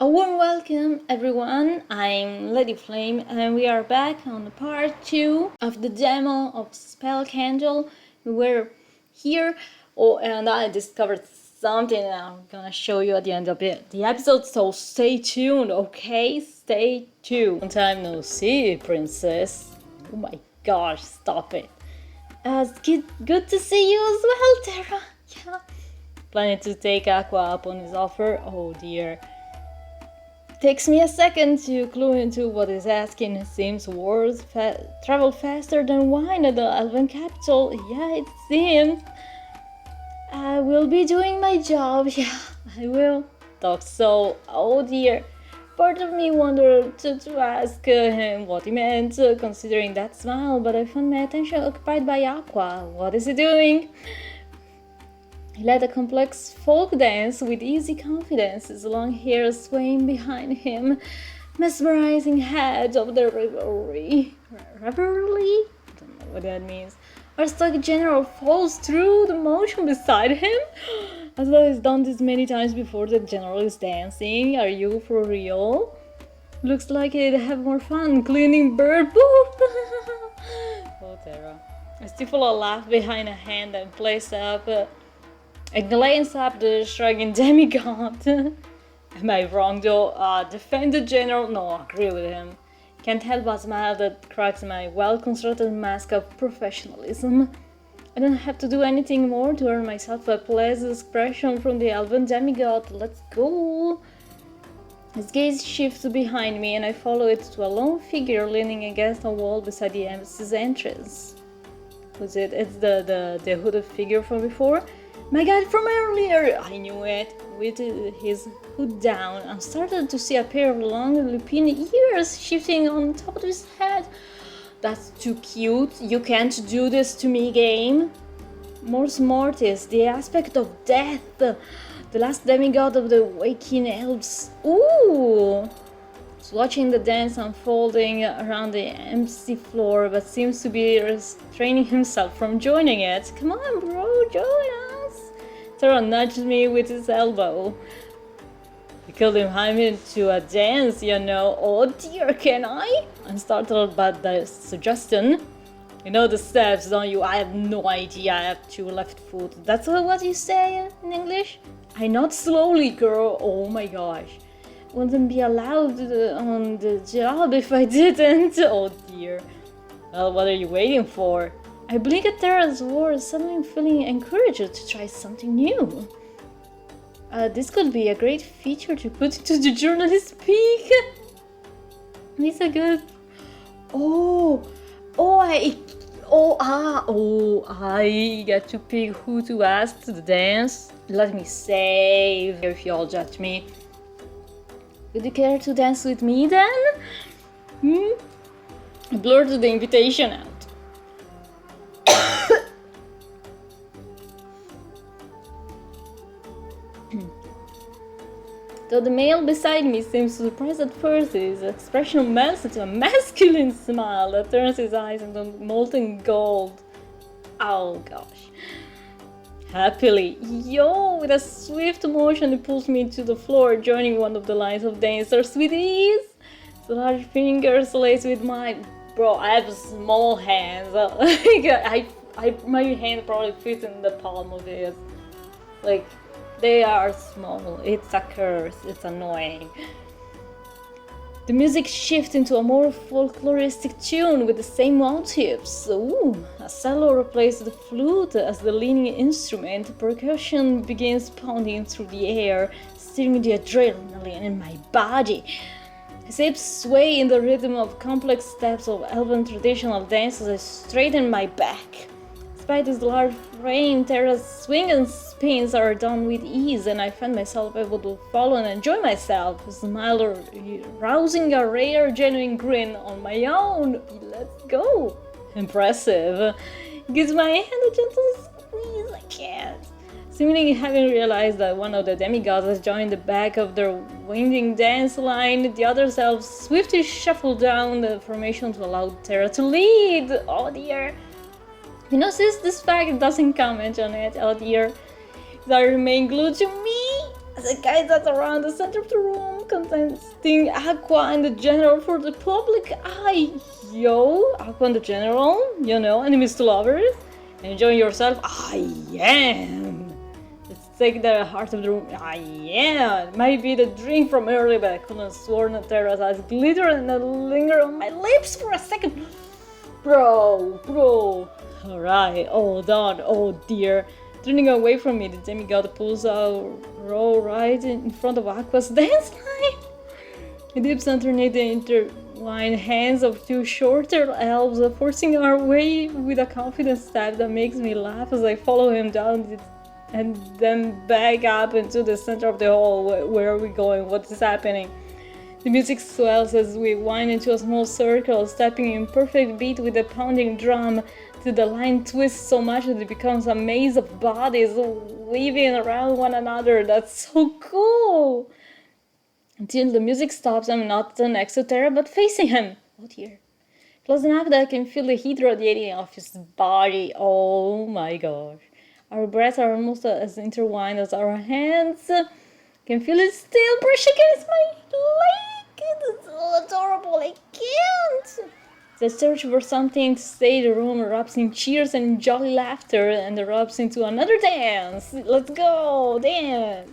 A warm welcome, everyone. I'm Lady Flame, and we are back on part 2 of the demo of Spell Candle. We're here, and I discovered something that I'm gonna show you at the end of the episode, so stay tuned, okay? Stay tuned. Long time no see, princess. Oh my gosh, stop it. It's good to see you as well, Terra. Yeah. Planning to take Aqua up on his offer? Oh dear. Takes me a second to clue into what he's asking. It seems words travel faster than wine at the Elven capital. Yeah, it seems. I will be doing my job. Yeah, I will. Thought so. Oh dear. Part of me wanted to ask him what he meant, considering that smile, but I found my attention occupied by Aqua. What is he doing? He led a complex folk dance with easy confidence, his long hair swaying behind him, mesmerizing head of the revelry. Revelry? I don't know what that means. Our stock general falls through the motion beside him. As though he's done this many times before, the general is dancing. Are you for real? Looks like he'd have more fun cleaning bird poop. Oh, Terra. I stifle a laugh behind a hand and place up. I glance up the shrugging demigod. Am I wrong though? Defend the general? No, agree with him. Can't help but smile that cracks my well-constructed mask of professionalism. I don't have to do anything more to earn myself a pleasant expression from the elven demigod. Let's go! His gaze shifts behind me and I follow it to a lone figure leaning against a wall beside the embassy's entrance. Who's it? It's the hooded figure from before? My guide from earlier! I knew it. With his hood down, I started to see a pair of long lupine ears shifting on top of his head. That's too cute. You can't do this to me, game. Mors Mortis, the aspect of death. The last demigod of the waking elves. Ooh! He's watching the dance unfolding around the empty floor, but seems to be restraining himself from joining it. Come on, bro, join us! Terra nudged me with his elbow. You killed him to a dance, you know. Oh dear, can I? I'm startled by the suggestion. You know the steps, don't you? I have no idea. I have 2 left foot. That's what you say in English? I nod slowly, girl. Oh my gosh. Wouldn't be allowed on the job if I didn't. Oh dear. Well, what are you waiting for? I blink at Terra's words, suddenly feeling encouraged to try something new. This could be a great feature to put into the journalist peak. It's a good. I get to pick who to ask to the dance. Let me save if you all judge me. Would you care to dance with me then? I blurted the invitation out. Though the male beside me seems surprised at first, his expression melts into a masculine smile that turns his eyes into molten gold. Oh gosh. Happily, with a swift motion he pulls me to the floor, joining one of the lines of dancers with ease. His large fingers laced with mine. Bro, I have small hands. My hand probably fits in the palm of his. Like, they are small. It's a curse. It's annoying. The music shifts into a more folkloristic tune with the same motifs. Ooh, a cello replaces the flute as the leading instrument. Percussion begins pounding through the air, stirring the adrenaline in my body. His hips sway in the rhythm of complex steps of elven traditional dance as I straighten my back. Despite his large frame, Terra's swing and spins are done with ease, and I find myself able to follow and enjoy myself, a smile rousing a rare, genuine grin on my own. Let's go! Impressive. Gives my hand a gentle squeeze. I can't. Seemingly having realized that one of the demigods has joined the back of their winding dance line, the other elves swiftly shuffle down the formation to allow Terra to lead. Oh dear. You notice this fact doesn't comment on it, oh dear. I remain glued to me as I guide that around the center of the room. contesting Aqua and the General for the public eye. Yo, Aqua and the General, enemies to lovers. Enjoy yourself. I am. Let's take the heart of the room. I am. Might be the drink from earlier, but I couldn't sworn that Terra's eyes glitter and linger on my lips for a second. Bro. Alright, hold on. Oh dear. Turning away from me, the demigod pulls out row right in front of Aqua's dance line. He dips underneath the intertwined hands of two shorter elves, forcing our way with a confident step that makes me laugh as I follow him down and then back up into the center of the hall. Where are we going? What is happening? The music swells as we wind into a small circle, stepping in perfect beat with the pounding drum, till the line twists so much that it becomes a maze of bodies weaving around one another. That's so cool! Until the music stops, I'm not next to Terra, but facing him. Oh dear. Close enough that I can feel the heat radiating off his body. Oh my gosh. Our breaths are almost as intertwined as our hands. Can feel it still brush against my leg. It's so adorable, I can't. The search for something to say, the room erupts in cheers and jolly laughter and erupts into another dance. Let's go, dance.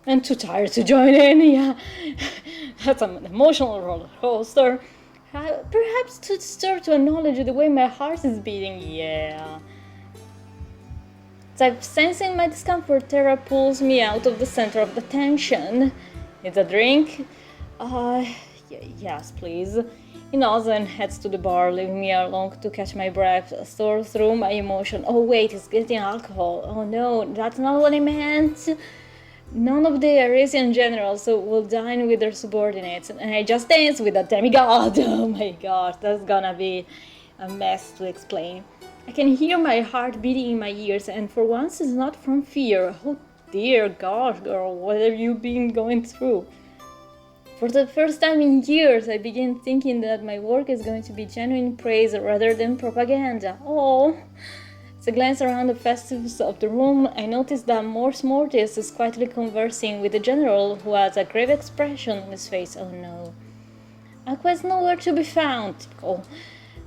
I'm too tired to join in, yeah. That's an emotional roller coaster. Perhaps too disturbed to acknowledge the way my heart is beating, yeah. As I'm sensing my discomfort, Terra pulls me out of the center of the tension. It's a drink? Yes, please. He nods and heads to the bar, leaving me alone to catch my breath, sort through my emotion. Oh wait, he's getting alcohol. Oh no, that's not what I meant. None of the Arisian generals will dine with their subordinates, and I just dance with a demigod. Oh my gosh, that's gonna be a mess to explain. I can hear my heart beating in my ears, and for once it's not from fear. Oh dear gosh, girl, what have you been going through? For the first time in years, I begin thinking that my work is going to be genuine praise rather than propaganda. Oh! As I glance around the festives of the room, I notice that Mors Mortis is quietly conversing with the general, who has a grave expression on his face. Oh no. Aqua is nowhere to be found. Typical.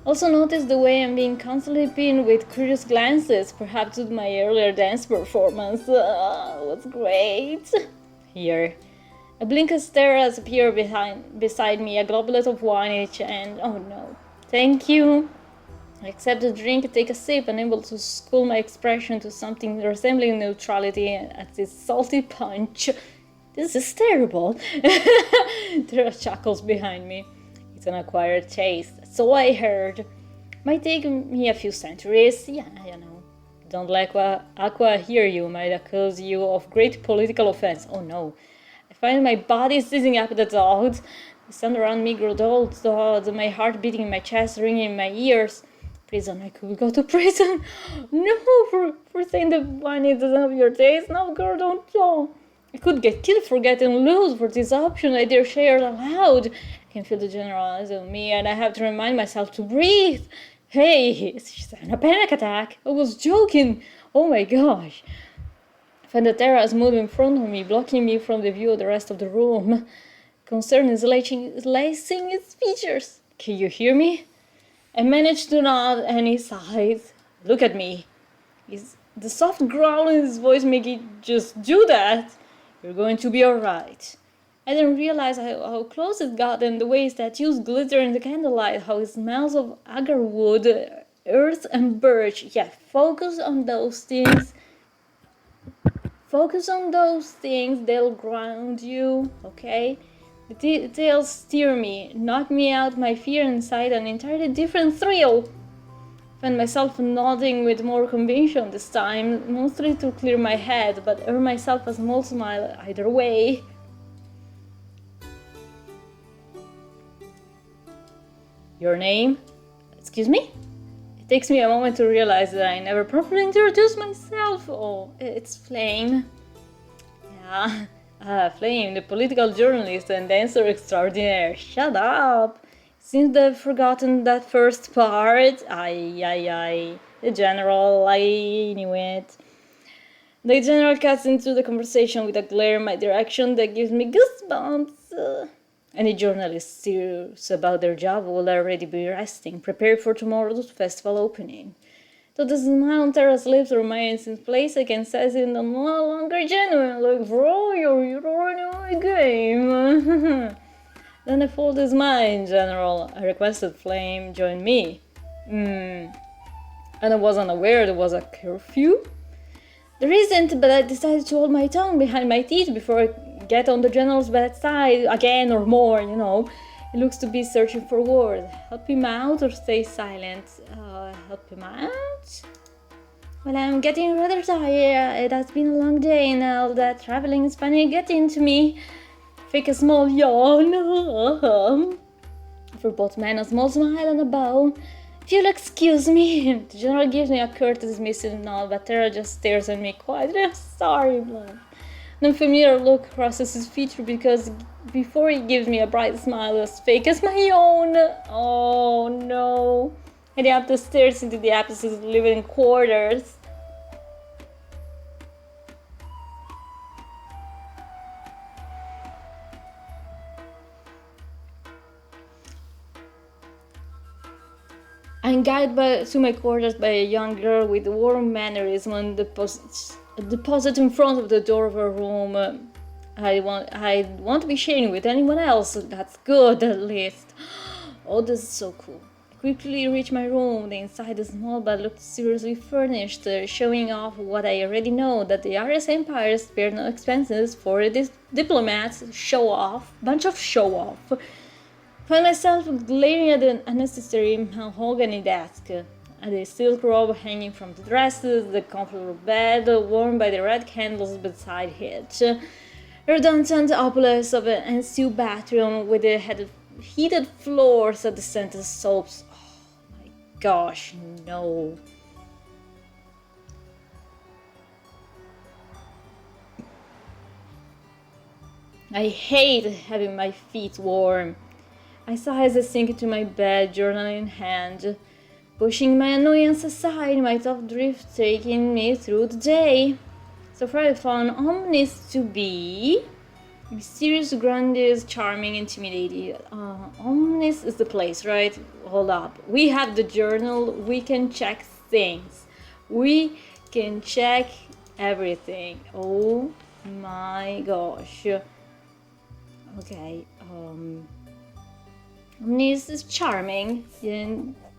Also notice the way I'm being constantly pinned with curious glances, perhaps with my earlier dance performance. What's great? Here. A blink of stares appear beside me, a goblet of wine each, and oh no. Thank you. I accept the drink and take a sip, unable to school my expression to something resembling neutrality at this salty punch. This is terrible. There are chuckles behind me. It's an acquired taste. So I heard. Might take me a few centuries. Yeah, you know. Don't let Aqua hear you. Might accuse you of great political offense. Oh no. I find my body seizing up the thought. The sound around me grew dull, my heart beating in my chest, ringing in my ears. Prison, I could go to prison. No, for saying the wine is the of your taste. No, girl, don't. I could get killed for getting loose for this option I dare share aloud. I can feel the general eyes on me, and I have to remind myself to breathe. Hey, she's having a panic attack. I was joking. Oh my gosh. I find the Terra is moving in front of me, blocking me from the view of the rest of the room. Concern is lacing its features. Can you hear me? I managed to nod, and he sighs. Look at me. The soft growl in his voice make it just do that. You're going to be alright. I didn't realize how close it got, and the way his tattoos glitter in the candlelight, how it smells of agarwood, earth, and birch. Yeah, focus on those things. Focus on those things, they'll ground you, okay? The details steer me, knock me out my fear inside an entirely different thrill. Find myself nodding with more conviction this time, mostly to clear my head, but earn myself a small smile either way. Your name? Excuse me? It takes me a moment to realize that I never properly introduced myself. Oh, it's Flame. Yeah. Flame, the political journalist and dancer extraordinaire. Shut up! Seems they've forgotten that first part. Aye. The general, I knew it. The general cuts into the conversation with a glare in my direction that gives me goosebumps. Any journalist serious about their job will already be resting, prepared for tomorrow's festival opening. Though the smile on Tara's lips remains in place, I can sense it no longer genuine. Like, bro, you're already in the game. Then the fault is mine, General. I requested Flame join me. And I wasn't aware there was a curfew. There isn't, but I decided to hold my tongue behind my teeth before I get on the General's bad side again or more, He looks to be searching for words. Help him out or stay silent? Help him out? Well, I'm getting rather tired. It has been a long day and all that traveling is finally getting to me. Fake a small yawn. For both men, a small smile and a bow. If you'll excuse me. The General gives me a courteous missing nod, but Tara just stares at me quietly. I'm sorry, blood. An unfamiliar look crosses his feature because before he gives me a bright smile as fake as my own. Oh no. Heading up the stairs into the opposite living quarters. I'm guided to my quarters by a young girl with warm mannerism and deposit in front of the door of her room. I want to be sharing with anyone else. That's good, at least. Oh, this is so cool. I quickly reach my room. The inside is small but looks seriously furnished, showing off what I already know, that the Arias Empire spared no expenses for these diplomats. Bunch of show off. Find myself glaring at an unnecessary mahogany desk, at the silk robe hanging from the dresses, the comfortable bed warmed by the red candles beside it, a redundant opulence of an ensuite bathroom with the heated floors at the scented soaps. Oh my gosh, no. I hate having my feet warm. I sigh as I sink into my bed, journal in hand, pushing my annoyance aside, my thought drift taking me through the day. So far I found Omnis to be mysterious, grandiose, charming, intimidating. Omnis is the place, right? Hold up. We have the journal, we can check things. We can check everything. Oh my gosh. Okay, Omnis is charming,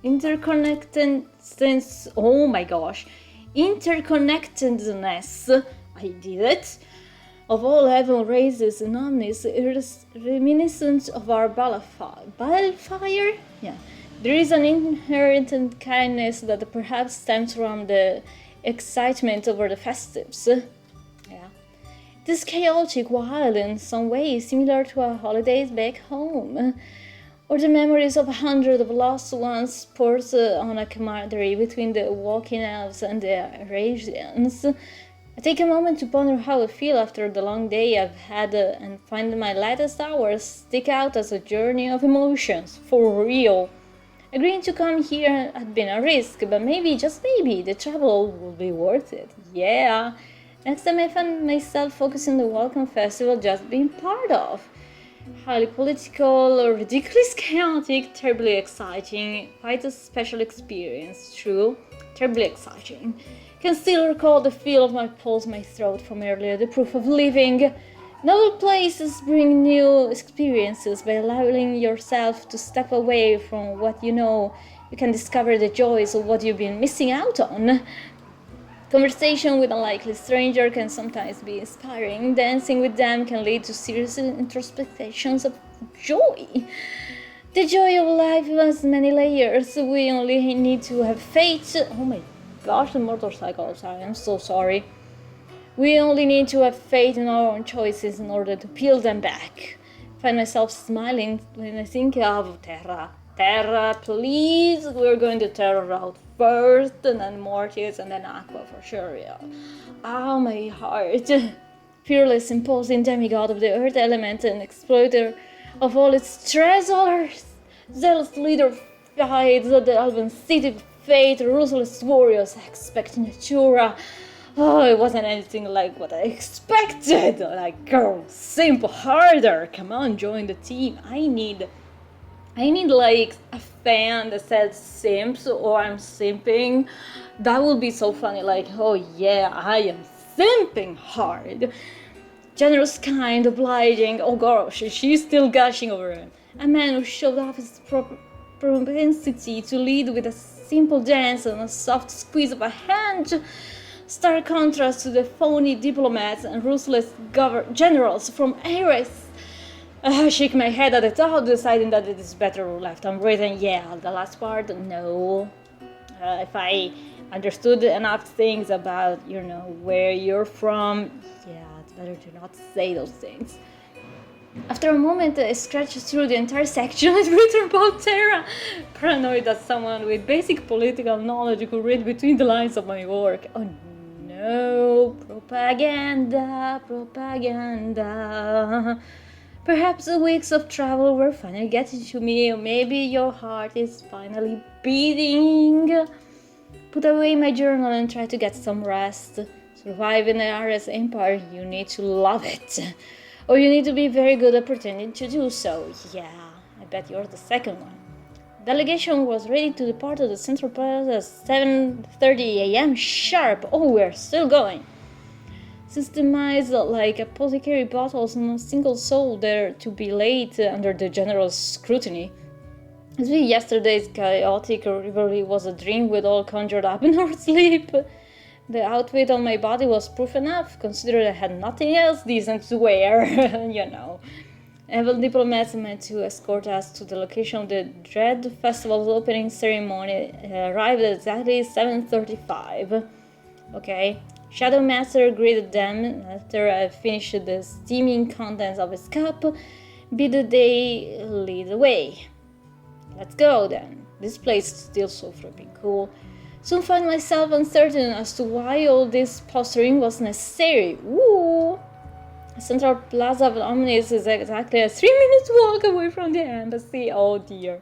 interconnectedness, oh my gosh, interconnectedness, I did it, of all heaven races in Omnis is reminiscent of our balefire? Yeah, there is an inherent kindness that perhaps stems from the excitement over the festives. Yeah. It is chaotic, wild, in some ways similar to our holidays back home. Or the memories of 100 of lost ones sport on a camaraderie between the walking elves and the Eurasians. I take a moment to ponder how I feel after the long day I've had and find my latest hours stick out as a journey of emotions, for real. Agreeing to come here had been a risk, but maybe, just maybe, the travel will be worth it. Yeah. Next time I find myself focusing on the Welcome Festival just being part of. Highly political, ridiculously chaotic, terribly exciting, quite a special experience, true, terribly exciting. Can still recall the feel of my pulse in my throat from earlier, the proof of living. Novel places bring new experiences. By allowing yourself to step away from what you know, you can discover the joys of what you've been missing out on. Conversation with a likely stranger can sometimes be inspiring. Dancing with them can lead to serious introspections of joy. The joy of life has many layers. We only need to have faith. Oh my gosh, the motorcycle. Sorry, I'm so sorry. We only need to have faith in our own choices in order to peel them back. I find myself smiling when I think of Terra. Terra, please. We're going to Terra out first, and then Mortis, and then Aqua for sure, yeah. Oh, my heart. Fearless, imposing demigod of the earth element and exploiter of all its treasures. Zealous leader fights at the Elven city of fate, ruthless warriors expect Natura. Oh, it wasn't anything like what I expected. Like, girl, simp harder. Come on, join the team. I need like a fan that says simps or I'm simping. That would be so funny. Like, oh yeah, I am simping hard. Generous, kind, obliging. Oh gosh, she's still gushing over him. A man who showed off his propensity to lead with a simple dance and a soft squeeze of a hand. Stark contrast to the phony diplomats and ruthless generals from Ares. I shake my head at the thought, deciding that it is better left unwritten. Yeah, the last part, no. If I understood enough things about, where you're from, yeah, it's better to not say those things. After a moment, I scratched through the entire section and written about Terra, paranoid that someone with basic political knowledge could read between the lines of my work. Oh no, propaganda. Perhaps the weeks of travel were finally getting to me, or maybe your heart is finally beating. Put away my journal and try to get some rest. Survive in the Ares Empire, you need to love it. Or you need to be very good at pretending to do so. Yeah, I bet you're the second one. Delegation was ready to depart at the Central Palace at 7:30 a.m. sharp. Oh, we're still going. Systemized like apothecary bottles, and a single soul there to be late under the general scrutiny. As if yesterday's chaotic rivalry was a dream we'd all conjured up in our sleep. The outfit on my body was proof enough, considering I had nothing else decent to wear, Evil diplomats meant to escort us to the location of the Dread Festival's opening ceremony arrived at exactly 7:35. Okay. Shadow Master greeted them after I finished the steaming contents of his cup, bid they lead the way. Let's go then. This place is still so freaking cool. Soon found myself uncertain as to why all this posturing was necessary. Woo! Central Plaza of Omnis is exactly a 3-minute walk away from the embassy. Oh dear.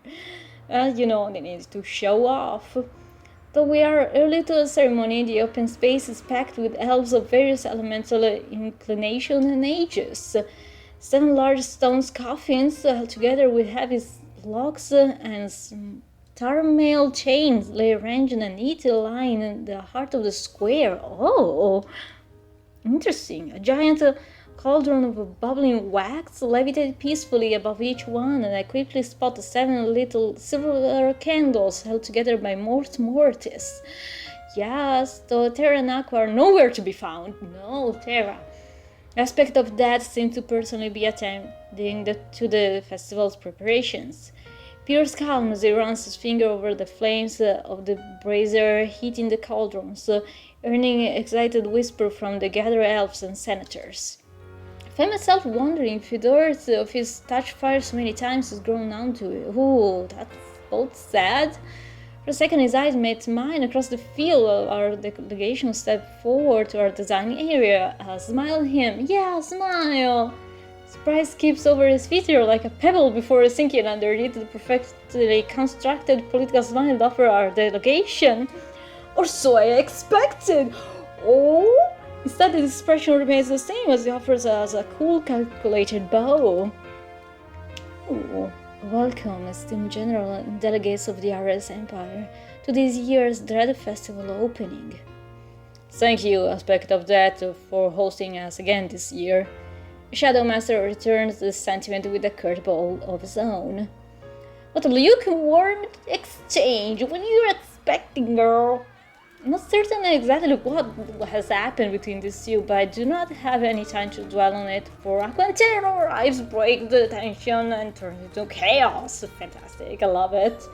They need to show off. Though we are early to the ceremony, the open space is packed with elves of various elemental inclination and ages. 7 large stone coffins, together with heavy logs and star-mail chains, lay arranged in a neat line in the heart of the square. Oh, interesting. A giant cauldron of bubbling wax levitated peacefully above each one, and I quickly spotted 7 little silver candles held together by Mort Mortis. Yes, though Terra and Aqua are nowhere to be found. No, Terra. Aspect of that seemed to personally be attending to the festival's preparations. Pierce calm as he runs his finger over the flames of the brazier heating the cauldrons, earning excited whisper from the gathered elves and senators. I find myself wondering if the earth of his touched fire so many times has grown numb to it. Ooh, that's both sad. For a second his eyes met mine across the field. Our delegation stepped forward to our design area. I smiled at him. Yeah, smile! Surprise skips over his feature like a pebble before sinking underneath the perfectly constructed political smile offered our delegation. Or so I expected! Oh! Instead, the expression remains the same as he offers us a cool, calculated bow. Ooh. Welcome, esteemed General and delegates of the Ares Empire, to this year's Dread Festival opening. Thank you, Aspect of Death, for hosting us again this year. Shadow Master returns the sentiment with a curt bow of his own. What a lukewarm exchange! What are you expecting, girl? I'm not certain exactly what has happened between these two, but I do not have any time to dwell on it, for Aquantero arrives, break the tension, and turns into chaos. Fantastic, I love it.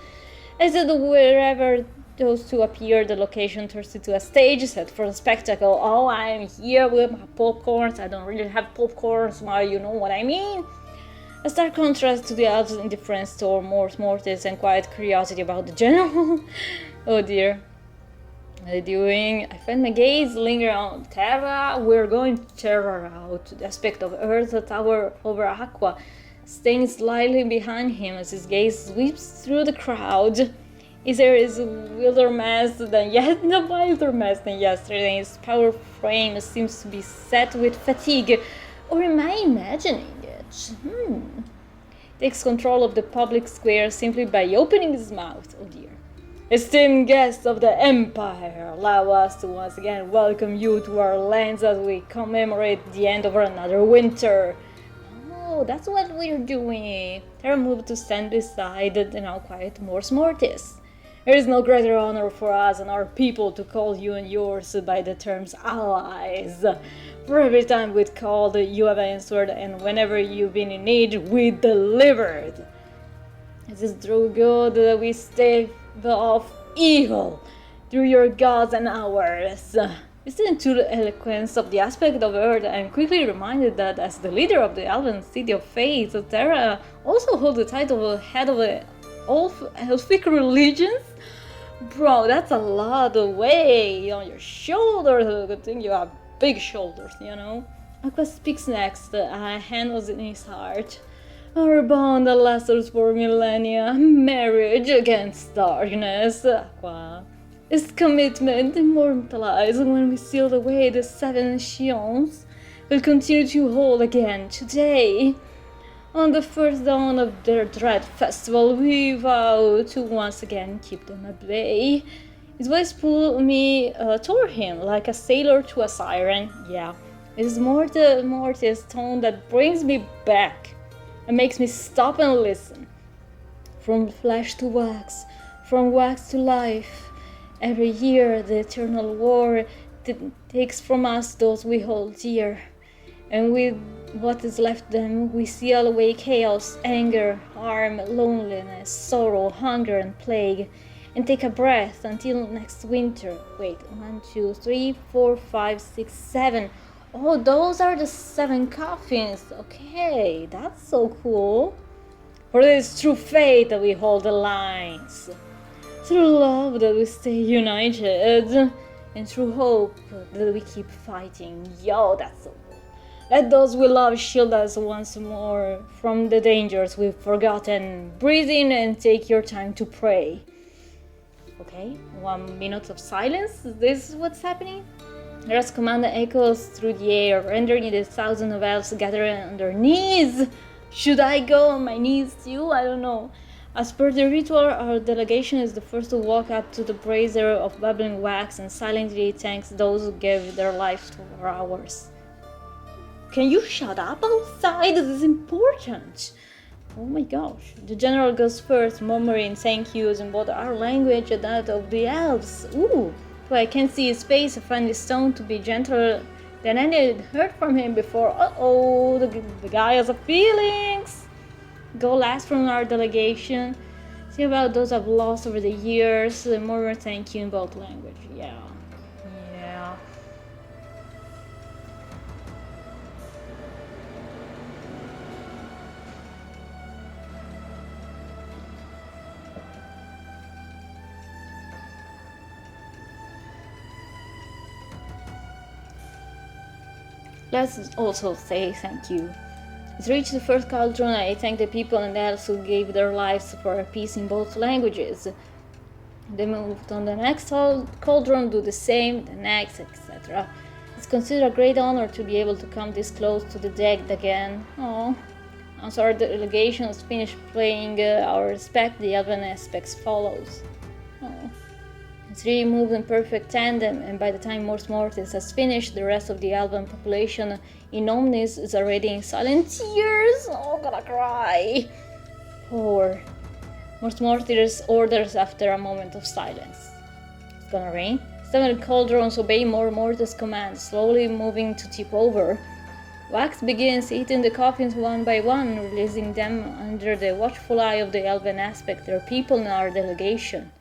As it wherever those two appear, the location turns into a stage set for the spectacle. Oh, I'm here with my popcorns. I don't really have popcorns, but you know what I mean. A stark contrast to the elves' indifference toward Mort Mortis and quiet curiosity about the general. Oh dear. What are you doing? I find my gaze linger on Terra. We're going to Terra out. The aspect of Earth tower over Aqua, staying slightly behind him as his gaze sweeps through the crowd. Is there is wilder mass than yesterday. His power frame seems to be set with fatigue. Or am I imagining it? Takes control of the public square simply by opening his mouth. Oh dear. Esteemed guests of the Empire, allow us to once again welcome you to our lands as we commemorate the end of another winter. Oh, that's what we're doing. Terra moved to stand beside the now quiet Mors Mortis. There is no greater honor for us and our people to call you and yours by the terms allies. For every time we called, you have answered, and whenever you've been in need, we delivered. It is through good that we stave off evil, through your gods and ours. Listening to the eloquence of the aspect of Earth, I am quickly reminded that as the leader of the Elven City of Fate, Terra also holds the title of head of the Elfic religions. Bro, that's a lot of weight on your shoulders. Good thing you have big shoulders, you know. Aqua speaks next, a hand was in his heart. Our bond that lasts for millennia, marriage against darkness. Aqua. This commitment, immortalized when we sealed away the 7 Xions, will continue to hold again today. On the first dawn of their dread festival, we vow to once again keep them at bay. His voice pulled me toward him like a sailor to a siren. Yeah, it is Mortis' tone that brings me back and makes me stop and listen. From flesh to wax, from wax to life. Every year, the eternal war takes from us those we hold dear. And with what is left them, we seal away chaos, anger, harm, loneliness, sorrow, hunger, and plague, and take a breath until next winter. Wait, 1, 2, 3, 4, 5, 6, 7. Oh, those are the 7 coffins. Okay, that's so cool. For it is through fate that we hold the lines. Through love that we stay united. And through hope that we keep fighting. Yo, that's so cool. Let those we love shield us once more from the dangers we've forgotten. Breathe in and take your time to pray. Okay, 1 minute of silence. This is what's happening. Hera's command echoes through the air, rendering the thousands of elves gathering on their knees. Should I go on my knees too? I don't know. As per the ritual, our delegation is the first to walk up to the brazier of bubbling wax and silently thanks those who gave their lives for ours. Can you shut up outside? This is important. Oh my gosh. The general goes first, murmuring thank yous in both our language and that of the elves. Ooh, though I can't see his face, I find his tone to be gentler than any I'd heard from him before. Uh-oh, the guy has feelings. Go last from our delegation. See about those I've lost over the years. Murmur thank you in both language. Yeah. Let's also say thank you. As reached the first cauldron, I thank the people and elves who gave their lives for peace in both languages. They moved on the next cauldron, do the same, the next, etc. It's considered a great honor to be able to come this close to the dead again. Oh. Once our delegation has finished playing our respect, the elven aspects follows. Oh. The 3 moved in perfect tandem, and by the time Mors Mortis has finished, the rest of the elven population in Omnis is already in silent tears. Oh, gonna cry. Poor. Mors Mortis orders after a moment of silence. It's gonna rain. 7 cauldrons obey Mors Mortis' command, slowly moving to tip over. Wax begins eating the coffins one by one, releasing them under the watchful eye of the elven aspect, their people in our delegation.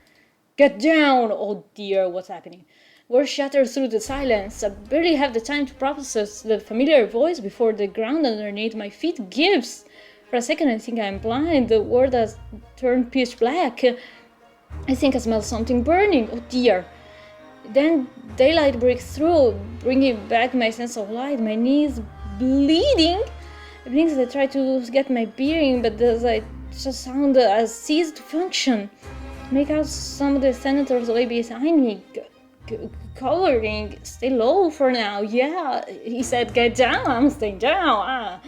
Get down! Oh dear, what's happening? Words shatter through the silence. I barely have the time to process the familiar voice before the ground underneath my feet gives. For a second I think I'm blind. The world has turned pitch black. I think I smell something burning. Oh dear. Then daylight breaks through, bringing back my sense of light. My knees bleeding. It means I try to get my bearing, but the sound has ceased to function. make out some of the senators way behind me, coloring. Stay low for now. Yeah, he said, get down. I'm staying down.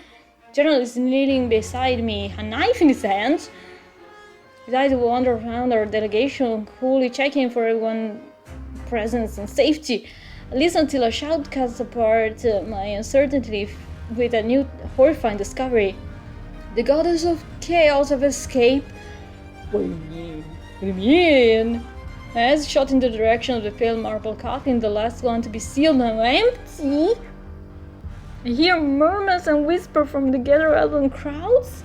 General is kneeling beside me, a knife in his hand. His eyes wander around our delegation, coolly checking for everyone's presence and safety. I listen until a shout cuts apart my uncertainty with a new horrifying discovery. The goddess of chaos have escaped. What do you mean? What do you mean? My eyes shot in the direction of the pale marble coffin, the last one to be sealed now empty. I hear murmurs and whispers from the gathered elven crowds.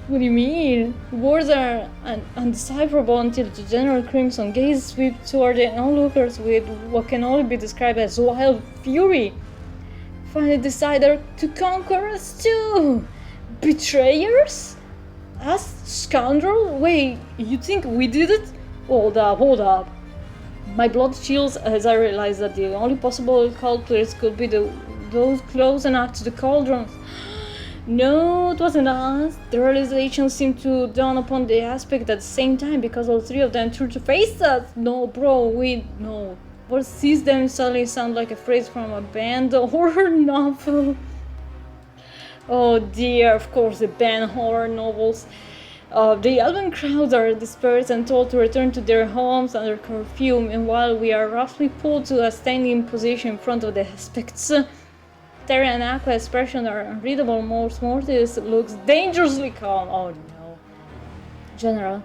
What do you mean? Words are undecipherable until the general crimson gaze sweeps toward the onlookers with what can only be described as wild fury. Finally decided to conquer us too! Betrayers? Us? Scoundrel? Wait, you think we did it? Hold up. My blood chills as I realize that the only possible culprits could be those close enough to the cauldrons. No, it wasn't us. The realization seemed to dawn upon the aspect at the same time because all three of them turned to face us. No, bro, no. What sees them suddenly sound like a phrase from a banned horror novel. Oh dear, of course, the banned horror novels. The elven crowds are dispersed and told to return to their homes under curfew, and while we are roughly pulled to a standing position in front of the aspects. Terra and Aqua's expression are unreadable. Mortis looks dangerously calm. Oh no. General,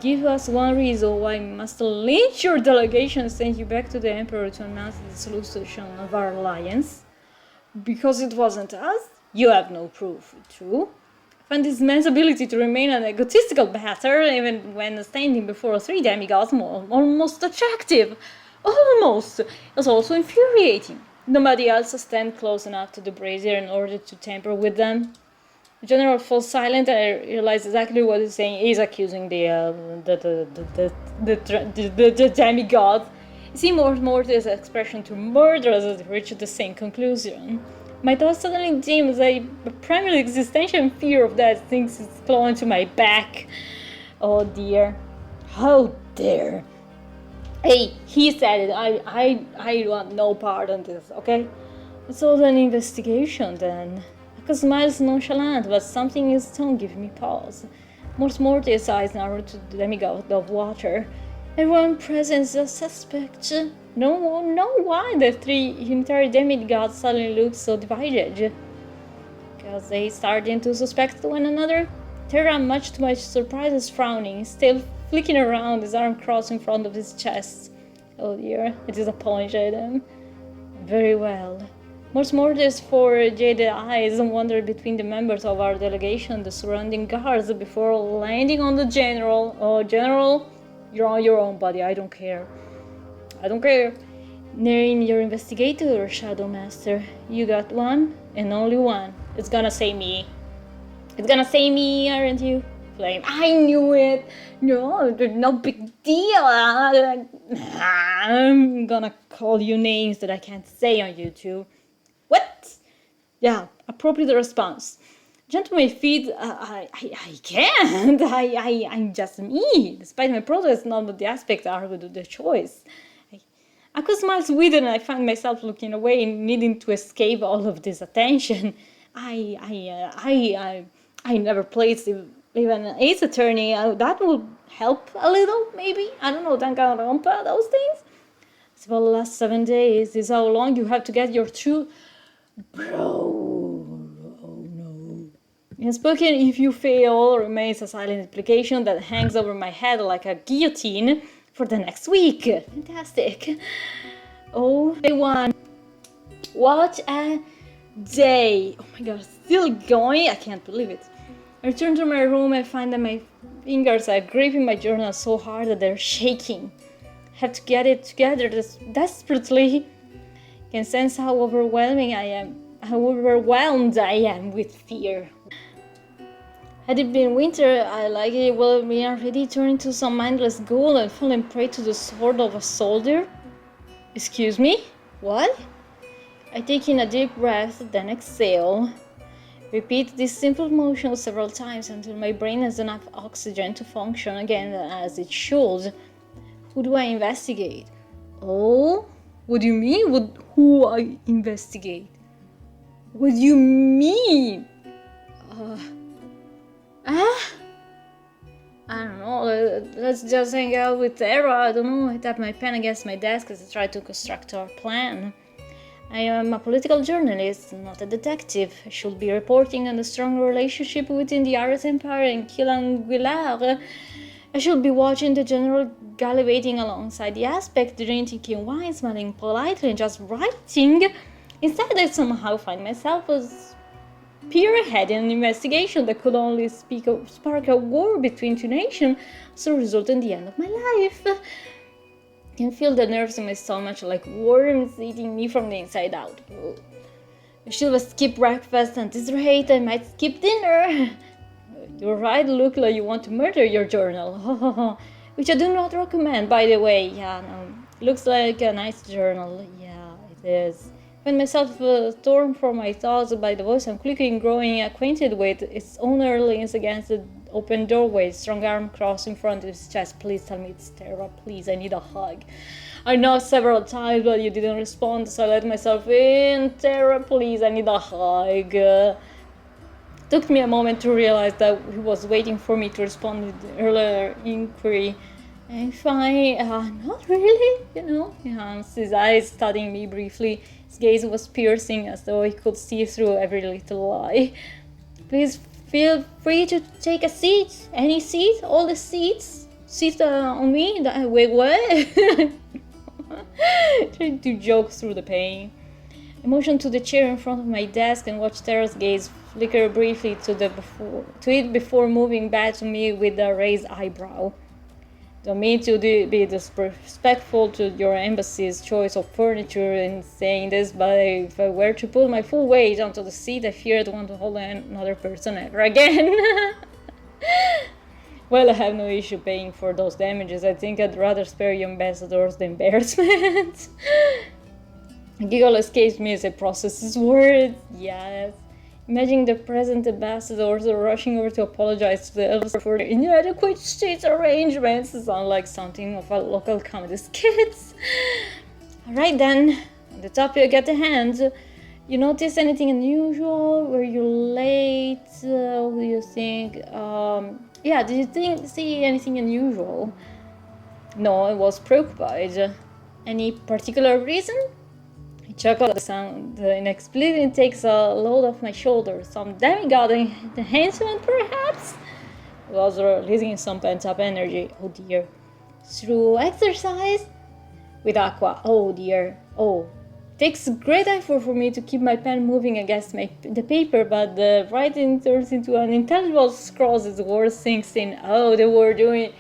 give us one reason why we must lynch your delegation and send you back to the Emperor to announce the dissolution of our alliance. Because it wasn't us? You have no proof. True? I find this man's ability to remain an egotistical bastard, even when standing before three demigods, almost attractive. Almost! It was also infuriating. Nobody else stands close enough to the brazier in order to tamper with them. The general falls silent, and I realize exactly what he's saying. He's accusing the demigod. You see Mortis' expression to murder as they reach the same conclusion. My thoughts suddenly dim as a primal existential fear of that things is clawing to my back. Oh dear. How dare. Hey, he said it. I want no part in this, okay? It's all an investigation then. I could smile nonchalant, but something in his tone gave me pause. Mortis' eyes narrowed to the demigod of water. Everyone present is a suspect. No one know why the three unitary demigods suddenly looked so divided. Because they started to suspect one another. Terra, much to my surprise, is frowning, still flicking around, his arm crossed in front of his chest. Oh dear, I disappointed him. Very well. Mortis for jaded eyes wandered between the members of our delegation and the surrounding guards before landing on the general. Oh, General, you're on your own, buddy. I don't care. Name your investigator, Shadow Master. You got one, and only one. It's gonna say me. Aren't you? Flame. I knew it. No big deal. I'm gonna call you names that I can't say on YouTube. What? Yeah, appropriate response. Jump to my feet. I can't. I'm just me. Despite my protest, none of the aspects argued the choice. I could smile sweeter, and I found myself looking away, needing to escape all of this attention. I never played even an Ace Attorney. That would help a little, maybe. I don't know, Danganronpa, those things. It's about the last 7 days. This is how long you have to get your true... Bro, oh no. Unspoken, if you fail, remains a silent implication that hangs over my head like a guillotine for the next week. Fantastic. Oh, day one. What a day. Oh my god, still going? I can't believe it. I return to my room and find that my fingers are gripping my journal so hard that they're shaking. I have to get it together desperately. You can sense how overwhelmed I am with fear. Had it been winter, I likely would have been already turned into some mindless ghoul and fallen prey to the sword of a soldier. Excuse me? What? I take in a deep breath, then exhale. Repeat this simple motion several times until my brain has enough oxygen to function again as it should. Who do I investigate? Oh, what do you mean? Who I investigate? What do you mean? I don't know, let's just hang out with Tara, I don't know. I tap my pen against my desk as I try to construct our plan. I am a political journalist, not a detective. I should be reporting on the strong relationship within the Ares Empire and Kilanguilar. I should be watching the general gallivanting alongside the aspect, drinking wine, smiling politely, and just writing. Instead, I somehow find myself as spearheading an investigation that could only spark a war between two nations, so result in the end of my life. I can feel the nerves in my stomach like worms eating me from the inside out. I should have skipped breakfast, and at this rate I might skip dinner. You're right, look like you want to murder your journal. Which I do not recommend, by the way. Yeah, no, looks like a nice journal. Yeah, it is. I find myself torn from my thoughts by the voice I'm quickly growing acquainted with. Its owner leans against the open doorway, strong arm crossed in front of his chest. Please tell me it's Tara, please, I need a hug. I knocked several times, but you didn't respond, so I let myself in. Tara, please, I need a hug. It took me a moment to realize that he was waiting for me to respond with the earlier inquiry. If I, not really, his eyes studying me briefly. His gaze was piercing, as though he could see through every little lie. Please feel free to take a seat. Any seat, all the seats. Sit on me. Wait, what? Trying to joke through the pain. I motioned to the chair in front of my desk and watched Tara's gaze flicker briefly to it before moving back to me with a raised eyebrow. Don't mean to be disrespectful to your embassy's choice of furniture in saying this, but if I were to put my full weight onto the seat, I fear I'd want to hold another person ever again. Well, I have no issue paying for those damages. I think I'd rather spare you ambassadors the embarrassment. A giggle escapes me as I process his words. Yes. Imagine the present ambassadors are rushing over to apologize to the elves for their inadequate state arrangements. Sound like something of a local comedy skits. Alright then, on the topic at the hand, you notice anything unusual? Were you late? What do you think? Did you see anything unusual? No, I was preoccupied. Any particular reason? I chuckled at the sound. The inexplicably takes a load off my shoulders. Some demigod enhancement, perhaps? I was releasing some pent-up energy. Oh dear. Through exercise? With Aqua. Oh dear. Oh. It takes great effort for me to keep my pen moving against the paper, but the writing turns into an intelligible scroll as the word sinks in. Oh, they were doing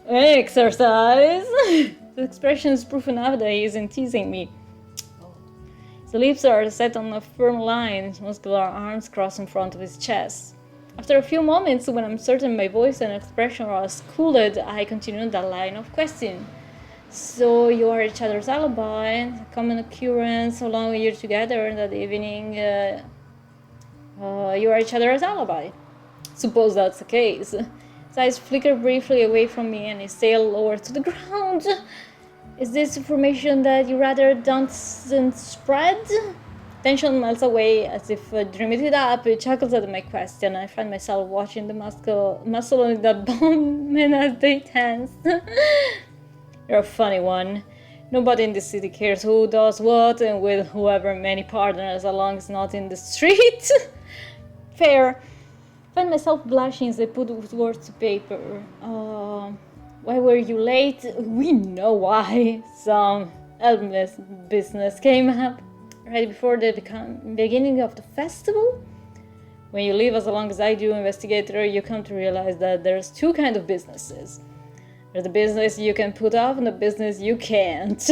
exercise. The expression is proof enough that he isn't teasing me. His lips are set on a firm line, his muscular arms crossed in front of his chest. After a few moments, when I'm certain my voice and expression are cooled, I continued that line of questioning. So you are each other's alibi, a common occurrence, how long you're together that evening, you are each other's alibi. Suppose that's the case. His eyes flicker briefly away from me and his tail lower to the ground. Is this information that you rather don't spread? Tension melts away as if dreaming it up. It chuckles at my question. I find myself watching the muscle in the bone as they tense. You're a funny one. Nobody in the city cares who does what and with whoever many partners, as long as it's not in the street. Fair. I find myself blushing as I put words to paper. Why were you late? We know why. Some endless business came up right before the beginning of the festival. When you live as long as I do, investigator, you come to realize that there's two kinds of businesses. There's the business you can put off and the business you can't.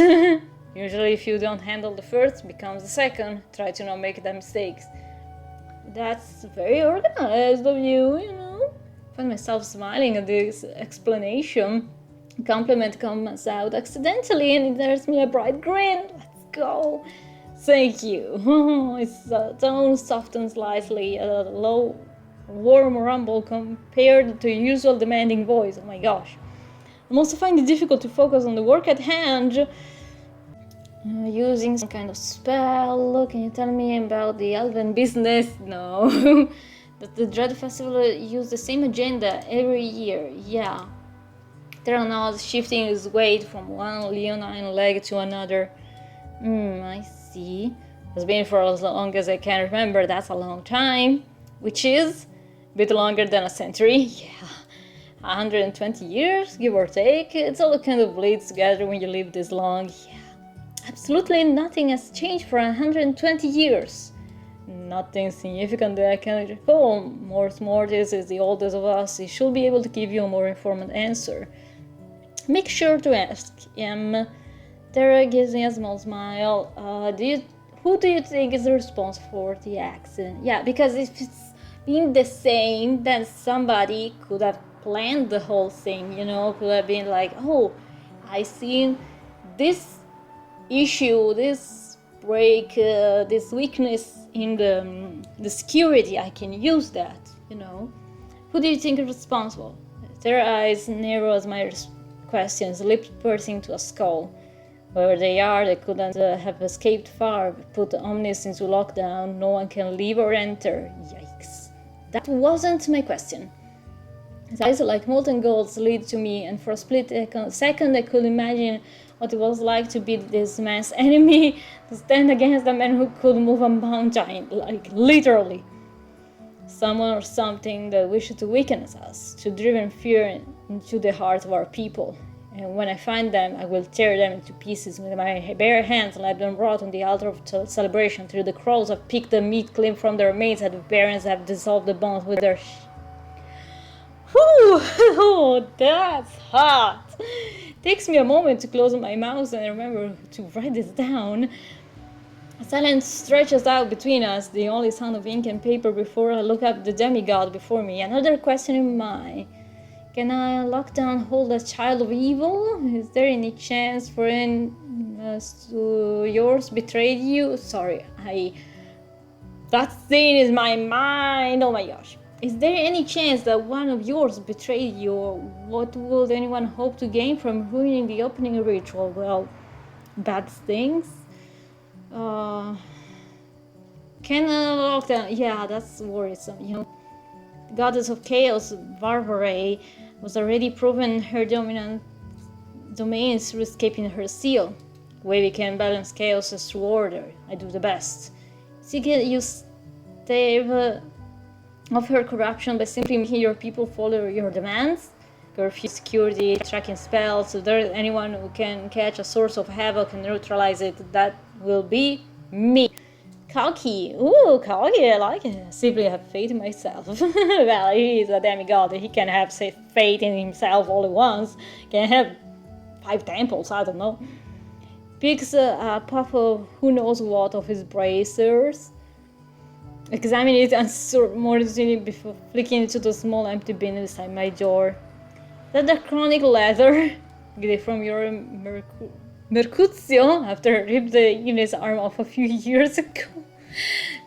Usually if you don't handle the first, becomes the second. Try to not make the mistakes. That's very organized of you, I find myself smiling at this explanation. A compliment comes out accidentally and it gives me a bright grin. Let's go. Thank you. Its tone softened slightly, a low, warm rumble compared to usual demanding voice. Oh my gosh. I must find it difficult to focus on the work at hand. Using some kind of spell. Can you tell me about the elven business? No. The Dread Festival use the same agenda every year. Yeah. Terranod shifting his weight from one leonine leg to another. I see. It's been for as long as I can remember. That's a long time. Which is a bit longer than a century. Yeah. 120 years, give or take. It's all kind of bleeds together when you live this long. Yeah. Absolutely nothing has changed for 120 years. Nothing significant that I can recall. Mors Mortis is the oldest of us. He should be able to give you a more informed answer. Make sure to ask him. Terra gives me a small smile. Who do you think is responsible for the accident? Yeah, because if it's been the same, then somebody could have planned the whole thing, could have been like, oh, I seen this issue, this break, this weakness in the security, I can use that, Who do you think is responsible? Their eyes narrow as my questions, lips pursing to a skull. Wherever they are, they couldn't have escaped far. Put Omnis into lockdown, no one can leave or enter. Yikes. That wasn't my question. His eyes like molten gold slid to me, and for a split second I could imagine what it was like to be this man's enemy, to stand against a man who could move a mountain, like literally. Someone or something that wished to weaken us, to drive fear into the heart of our people. And when I find them, I will tear them into pieces with my bare hands and let them rot on the altar of celebration till the crows have picked the meat clean from their manes and the barons have dissolved the bonds with their Whew, that's hot. Takes me a moment to close my mouth and remember to write this down. Silence stretches out between us, the only sound of ink and paper before I look up the demigod before me. Another question in mind. Can I lockdown hold a child of evil? Is there any chance for yours betrayed you? Sorry, that scene is my mind. Oh my gosh. Is there any chance that one of yours betrayed you, or what would anyone hope to gain from ruining the opening ritual? Well, bad things. Can I lockdown? Yeah, that's worrisome. The goddess of chaos, Varvarae, was already proven her dominant domains through escaping her seal. The way we can balance chaos is through order. I do the best. Seek you stave of her corruption by simply making your people follow your demands. Curfew, security, tracking spells. If there is anyone who can catch a source of havoc and neutralize it, that will be me. Cocky. Ooh, cocky, I like it. Simply have faith in myself. Well, he is a demigod. He can have faith in himself all at once. Can have 5 temples, I don't know. Picks a puff of who knows what of his bracers. Examine it and more before flicking it to the small empty bin beside my door. That the chronic leather? Get it from your Mercutio, after I ripped the unit's arm off a few years ago.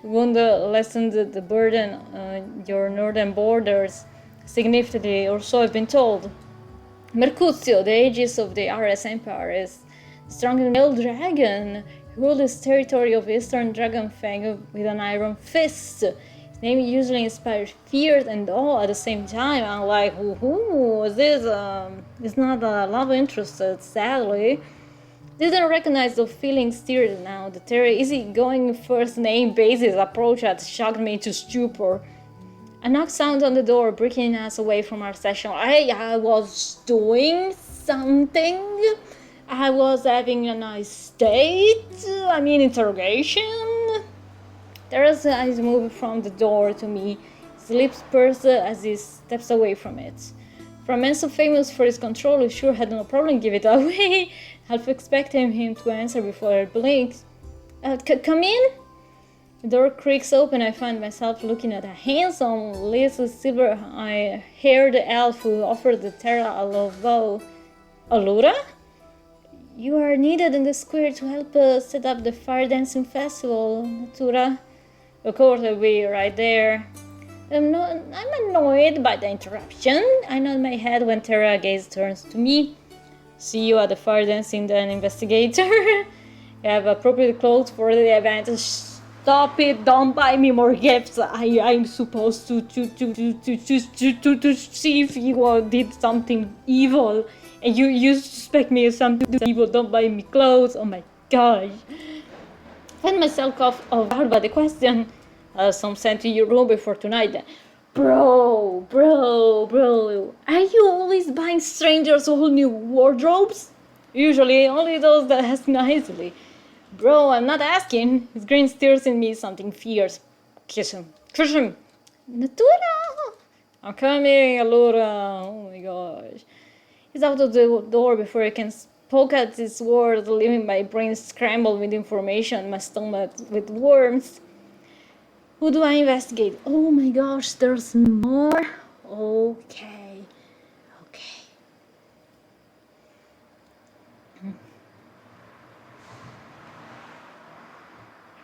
Wound lessened the burden on your northern borders significantly, or so I've been told. Mercutio, the aegis of the Ares Empire, is strong male dragon. He ruled his territory of Eastern Dragonfang with an iron fist. His name usually inspires fear and awe at the same time. I'm like, this is not a love interest, sadly. Didn't recognize the feeling stirred now. The very easygoing first name basis approach had shocked me into stupor. A knock sounded on the door, breaking us away from our session. I was doing something. I was having a nice date. Interrogation. There's eyes moved from the door to me. His lips pursed as he steps away from it. For a man so famous for his control, he sure had no problem giving it away. Half expecting him to answer before I blinked. Come in? The door creaks open. I find myself looking at a handsome, little silver-haired elf who offered the Terra a low bow. Allura? You are needed in the square to help us set up the fire dancing festival, Natura. Of course, I'll be right there. I'm annoyed by the interruption. I nod my head when Terra gaze turns to me. See you at the fire dancing then, investigator. You have appropriate clothes for the event. Stop it, don't buy me more gifts. I'm supposed to see if you did something evil. And you suspect me of something evil, don't buy me clothes. Oh my gosh. I find myself off guard by the question. Some sent to your room before tonight. Bro, are you always buying strangers whole new wardrobes? Usually only those that ask nicely. Bro, I'm not asking. His grin stirs in me something fierce. Kiss him. Natura! I'm coming, allora. Oh my gosh. He's out of the door before I can poke at his words, leaving my brain scrambled with information, my stomach with worms. Who do I investigate? Oh my gosh, there's more? Okay.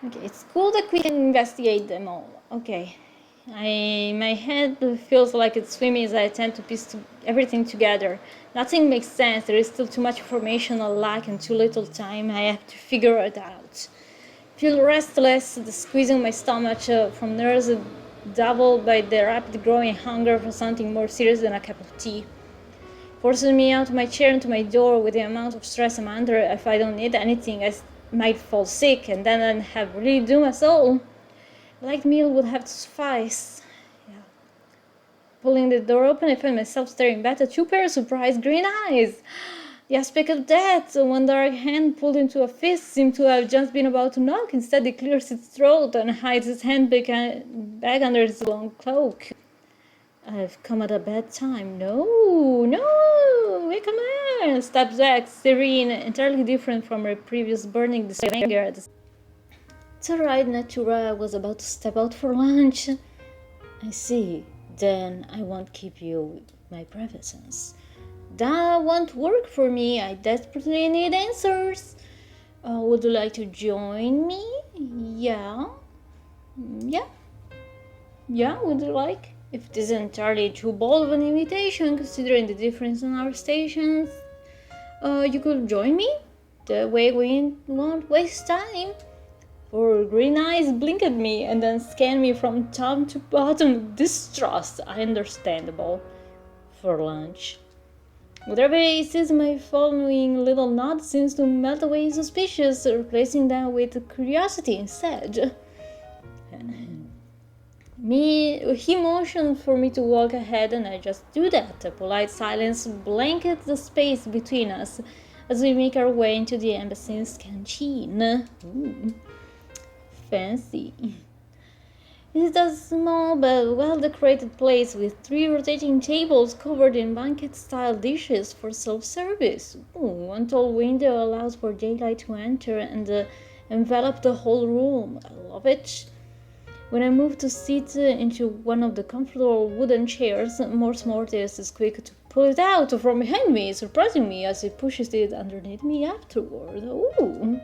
Okay, it's cool that we can investigate them all. Okay. My head feels like it's swimming as I attempt to piece everything together. Nothing makes sense. There is still too much information I lack and too little time. I have to figure it out. Feel restless, the squeezing my stomach from nerves doubled by the rapid growing hunger for something more serious than a cup of tea. Forcing me out of my chair and to my door with the amount of stress I'm under. If I don't eat anything, I might fall sick and then I'd have really doomed us all. A light meal would have to suffice. Yeah. Pulling the door open, I find myself staring back at two pairs of surprised green eyes. The aspect of death, one dark hand pulled into a fist, seemed to have just been about to knock. Instead, it clears its throat and hides its hand back under its long cloak. I've come at a bad time. No, wake a man! Steps back, serene, entirely different from her previous burning display of anger. It's alright, Natura. I was about to step out for lunch. I see. Then I won't keep you my presence. That won't work for me. I desperately need answers. Would you like to join me? Yeah, would you like? If it isn't entirely too bold of an invitation, considering the difference in our stations, you could join me? The way we won't waste time. Her green eyes blink at me and then scan me from top to bottom with distrust. Understandable. For lunch. Whatever it is, my following little nod seems to melt away suspicious, replacing them with curiosity instead. He motioned for me to walk ahead and I just do that. A polite silence blankets the space between us as we make our way into the embassy's canteen. Ooh, fancy. It is a small but well-decorated place with 3 rotating tables covered in banquet-style dishes for self-service. One tall window allows for daylight to enter and envelop the whole room. I love it. When I move to sit into one of the comfortable wooden chairs, Mortis is quick to pull it out from behind me, surprising me as he pushes it underneath me afterward. Ooh.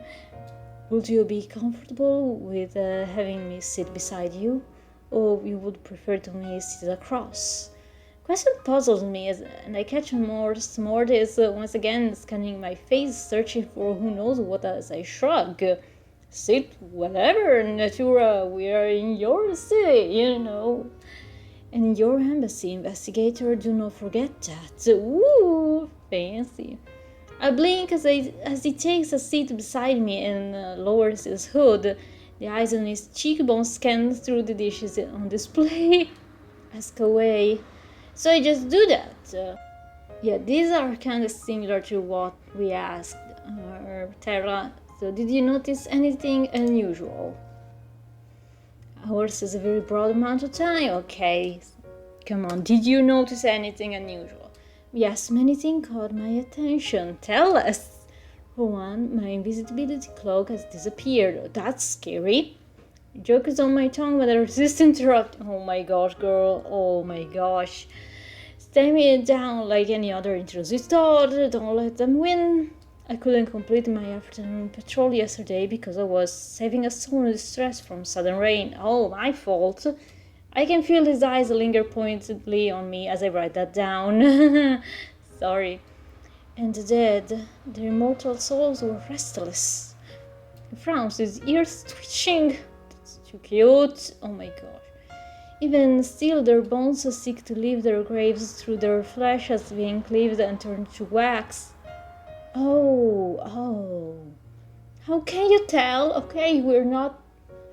Would you be comfortable with having me sit beside you? Or you would prefer to me sit across? Question puzzles me and I catch Mortis once again scanning my face, searching for who knows what as I shrug. Sit whatever, Natura, we are in your city, you know. And in your embassy, investigator, do not forget that. Ooh, fancy. I blink as he takes a seat beside me and lowers his hood. The eyes on his cheekbones scan through the dishes on display. Ask away. So I just do that. Yeah, these are kind of similar to what we asked Terra. So did you notice anything unusual? Hours is a very broad amount of time. Okay, come on. Did you notice anything unusual? Yes, many things caught my attention. Tell us. For one, my invisibility cloak has disappeared. That's scary. Joke is on my tongue, but I resist interrupting. Oh my gosh, girl. Oh my gosh. Stay me down like any other introduced thought. Don't let them win. I couldn't complete my afternoon patrol yesterday because I was saving a soul in distress from sudden rain. Oh, my fault. I can feel his eyes linger pointedly on me as I write that down. Sorry. And the dead, their immortal souls were restless. He frowns, his ears twitching. That's too cute. Oh my gosh. Even still, their bones seek to leave their graves through their flesh as being cleaved and turned to wax. Oh. How can you tell? Okay, we're not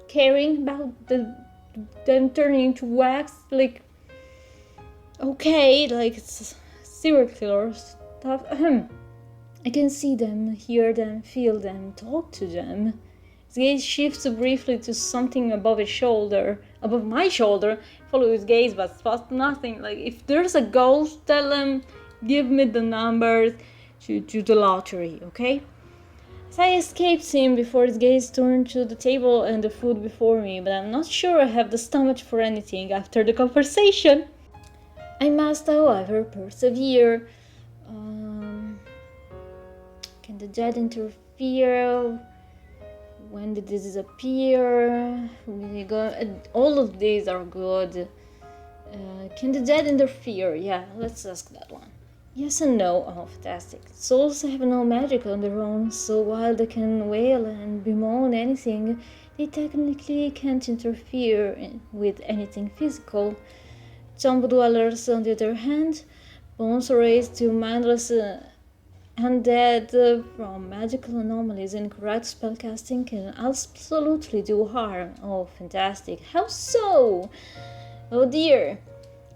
caring about them turning into wax. Like, okay, like it's serial killer stuff. I can see them, hear them, feel them, talk to them. His gaze shifts briefly to something above my shoulder. Follow his gaze, but spot nothing. Like, if there's a ghost, tell him, give me the numbers to the lottery, okay? As I escaped him before his gaze turned to the table and the food before me, but I'm not sure I have the stomach for anything after the conversation. I must, however, persevere. Can the dead interfere? When did this disappear? All of these are good. Can the dead interfere? Yeah, let's ask that one. Yes and no. Oh, fantastic. Souls have no magic on their own, so while they can wail and bemoan anything, they technically can't interfere with anything physical. Tomb dwellers, on the other hand, bones raised to mindless undead from magical anomalies and correct spellcasting can absolutely do harm. Oh, fantastic. How so? Oh dear.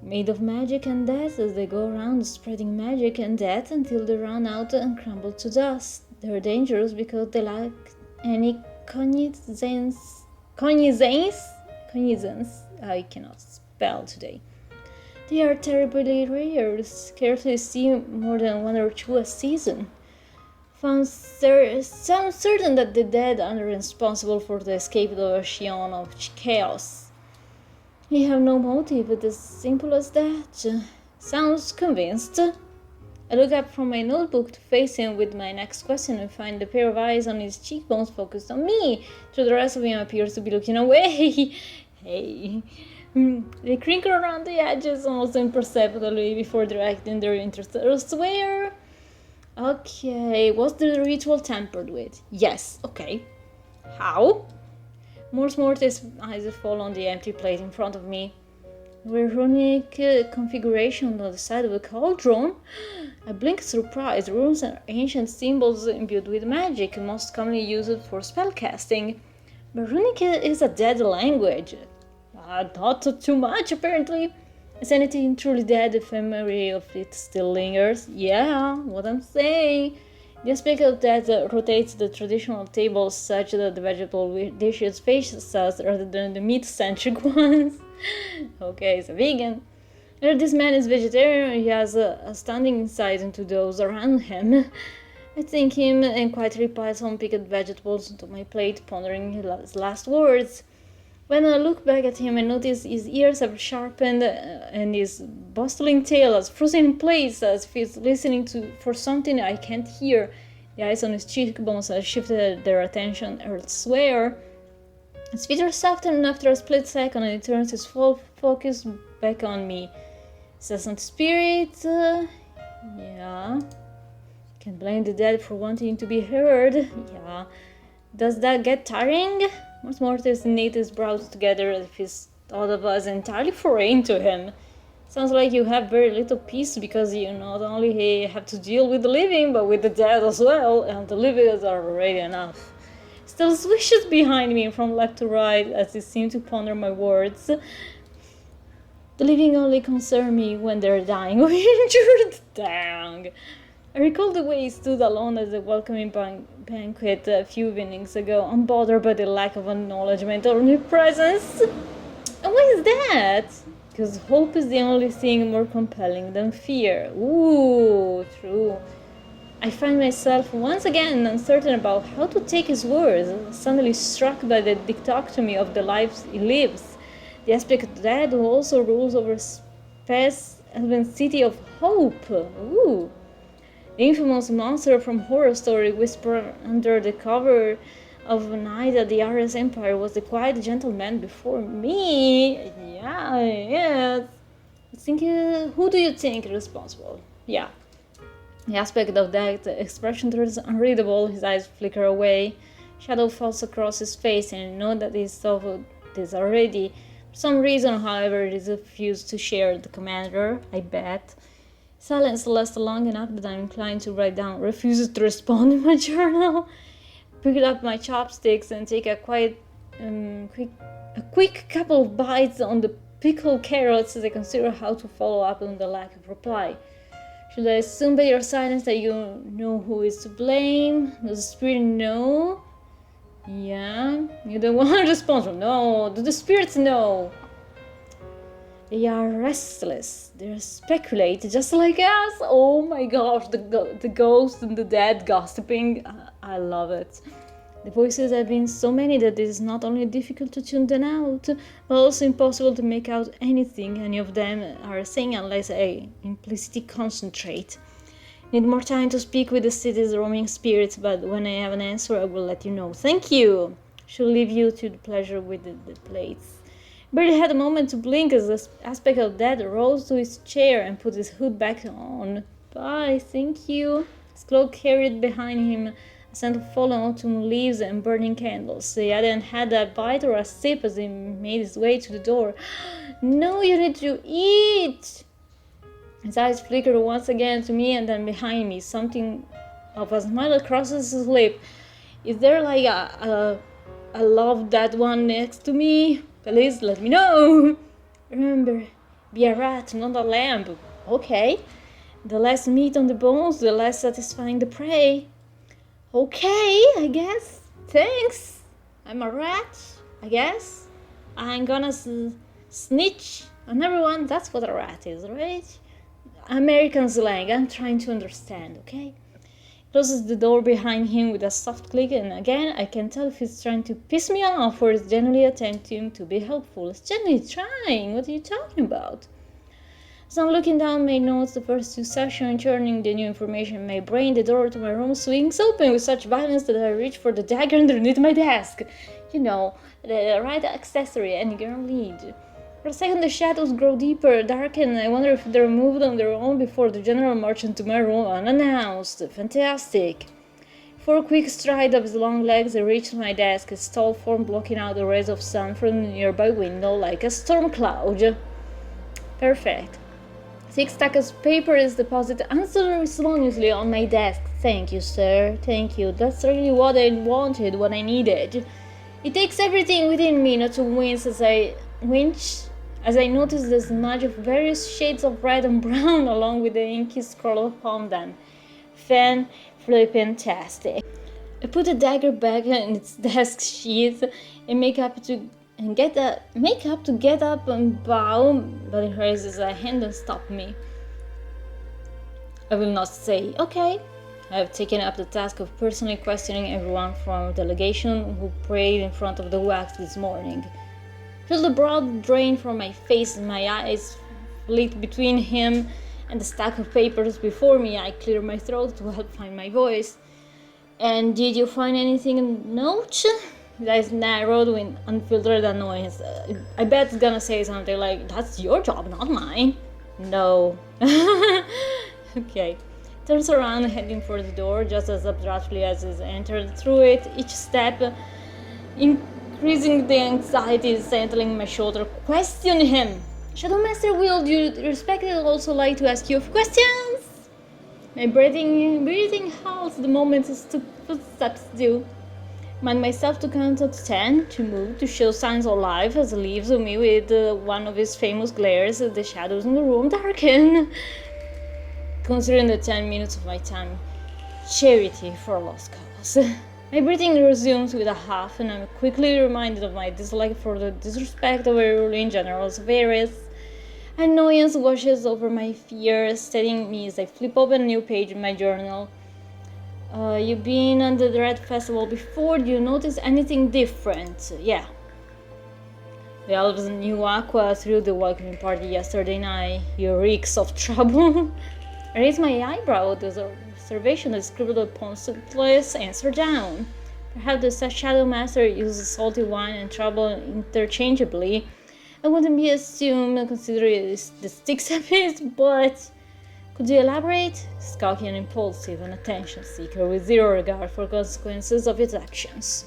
Made of magic and death as they go around spreading magic and death until they run out and crumble to dust. They're dangerous because they lack any cognizance. I cannot spell today. They are terribly rare, scarcely see more than 1 or 2 a season. Sounds certain that the dead are responsible for the escape of the ocean of chaos. We have no motive, it's as simple as that. Sounds convinced. I look up from my notebook to face him with my next question and find the pair of eyes on his cheekbones focused on me, though the rest of him appears to be looking away. Hey. They crinkle around the edges almost imperceptibly before directing their interest elsewhere. Okay, was the ritual tampered with? Yes, okay. How? Mors Mortis' eyes fall on the empty plate in front of me. The runic configuration on the side of the cauldron? I blink surprised. Runes are ancient symbols imbued with magic, most commonly used for spellcasting. But runic is a dead language. Not too much, apparently. Is anything truly dead if memory of it still lingers? Yeah, what I'm saying. The aspect of that rotates the traditional tables such that the vegetable dishes face us rather than the meat-centric ones. Okay, he's a vegan. If this man is vegetarian, he has a stunning insight into those around him. I thank him and quietly pile some picked vegetables onto my plate, pondering his last words. When I look back at him, I notice his ears have sharpened and his bustling tail has frozen in place as if he's listening for something I can't hear. The eyes on his cheekbones have shifted their attention elsewhere. His feet are softened after a split second and he turns his full focus back on me. Incessant spirit, yeah. Can blame the dead for wanting to be heard, yeah. Does that get tiring? Mors Mortis knit his brows together as if his thought of us entirely foreign to him. Sounds like you have very little peace because you not only have to deal with the living, but with the dead as well, and the living are already enough. Still swishes behind me from left to right as he seemed to ponder my words. The living only concern me when they're dying or injured. Dang. I recall the way he stood alone at the welcoming banquet a few evenings ago, unbothered by the lack of acknowledgement or new presence. And why is that? Because hope is the only thing more compelling than fear. Ooh, true. I find myself once again uncertain about how to take his words, suddenly struck by the dichotomy of the lives he lives. The aspect of that who also rules over space and the city of hope. Ooh. The infamous monster from Horror Story whispered under the cover of a night that the Ares Empire was the quiet gentleman before me. Yeah, yes. Who do you think is responsible? Yeah. The aspect of that expression turns unreadable, his eyes flicker away. Shadow falls across his face, and I know that he saw this already. For some reason, however, he refused to share the commander, I bet. Silence lasts long enough that I'm inclined to write down refuses to respond in my journal. Pick up my chopsticks and take a quick couple of bites on the pickled carrots as I consider how to follow up on the lack of reply. Should I assume by your silence that you know who is to blame? Does the spirit know? Yeah, you're the one responsible. No, do the spirits know? They are restless. They speculate just like us. Oh my gosh, the ghost and the dead gossiping. I love it. The voices have been so many that it is not only difficult to tune them out, but also impossible to make out anything any of them are saying unless I implicitly concentrate. Need more time to speak with the city's roaming spirits, but when I have an answer, I will let you know. Thank you. Shall leave you to the pleasure with the plates. Barely had a moment to blink as the aspect of death rose to his chair and put his hood back on. Bye, thank you. His cloak carried behind him a scent of fallen autumn leaves and burning candles. He hadn't had a bite or a sip as he made his way to the door. No, you need to eat! His eyes flickered once again to me and then behind me. Something of a smile crosses his lip. Is there like I love that one next to me? Please let me know. Remember, be a rat, not a lamb. Okay. The less meat on the bones, the less satisfying the prey. Okay, I guess. Thanks. I'm a rat, I guess. I'm gonna snitch on everyone. That's what a rat is, right? American slang. I'm trying to understand, okay? Closes the door behind him with a soft click, and again I can tell if he's trying to piss me off or is genuinely attempting to be helpful. It's genuinely trying. What are you talking about? As I'm looking down my notes, the first two sessions, churning the new information in my brain, the door to my room swings open with such violence that I reach for the dagger underneath my desk. You know, the right accessory any girl needs. For a second, the shadows grow deeper, darken. I wonder if they're moved on their own before the general marched into my room unannounced. Fantastic. For a quick stride of his long legs, I reached my desk, his tall form blocking out the rays of sun from the nearby window like a storm cloud. Perfect. Thick stack of paper is deposited unceremoniously on my desk. Thank you, sir. Thank you. That's really what I wanted, what I needed. It takes everything within me not to wince as I notice the smudge of various shades of red and brown along with the inky scroll upon them. Flippin-tastic. I put the dagger back in its desk sheath and make up to get up and bow, but it raises a hand and stops me. I will not say, okay. I have taken up the task of personally questioning everyone from our delegation who prayed in front of the wax this morning. Feel the blood drain from my face and my eyes flit between him and the stack of papers before me. I clear my throat to help find my voice. And did you find anything in the note? His eyes narrowed with unfiltered annoyance. I bet it's gonna say something like, that's your job, not mine. No. Okay. Turns around, heading for the door, just as abruptly as he entered through it. Each step increasing the anxiety settling my shoulder. Question him. Shadow Master, will you respectfully also like to ask you questions? My breathing halts the moment his footsteps do. Mind myself to count to 10, to move, to show signs of life as he leaves me with one of his famous glares as the shadows in the room darken. Considering the 10 minutes of my time, charity for a lost cause. My breathing resumes with a huff, and I'm quickly reminded of my dislike for the disrespect of a ruling general's Varys. Annoyance washes over my fear, steadying me as I flip open a new page in my journal. You've been on the Red Festival before. Do you notice anything different? Yeah. The elves knew Aqua threw the welcoming party yesterday night. He reeks of trouble. I raise my eyebrow at this observation and scribbled a pointless answer down. Perhaps the Shadow Master uses salty wine and trouble interchangeably. I wouldn't be assumed considering the sticks of it, but could you elaborate? He's cocky and impulsive, an attention seeker with zero regard for consequences of his actions.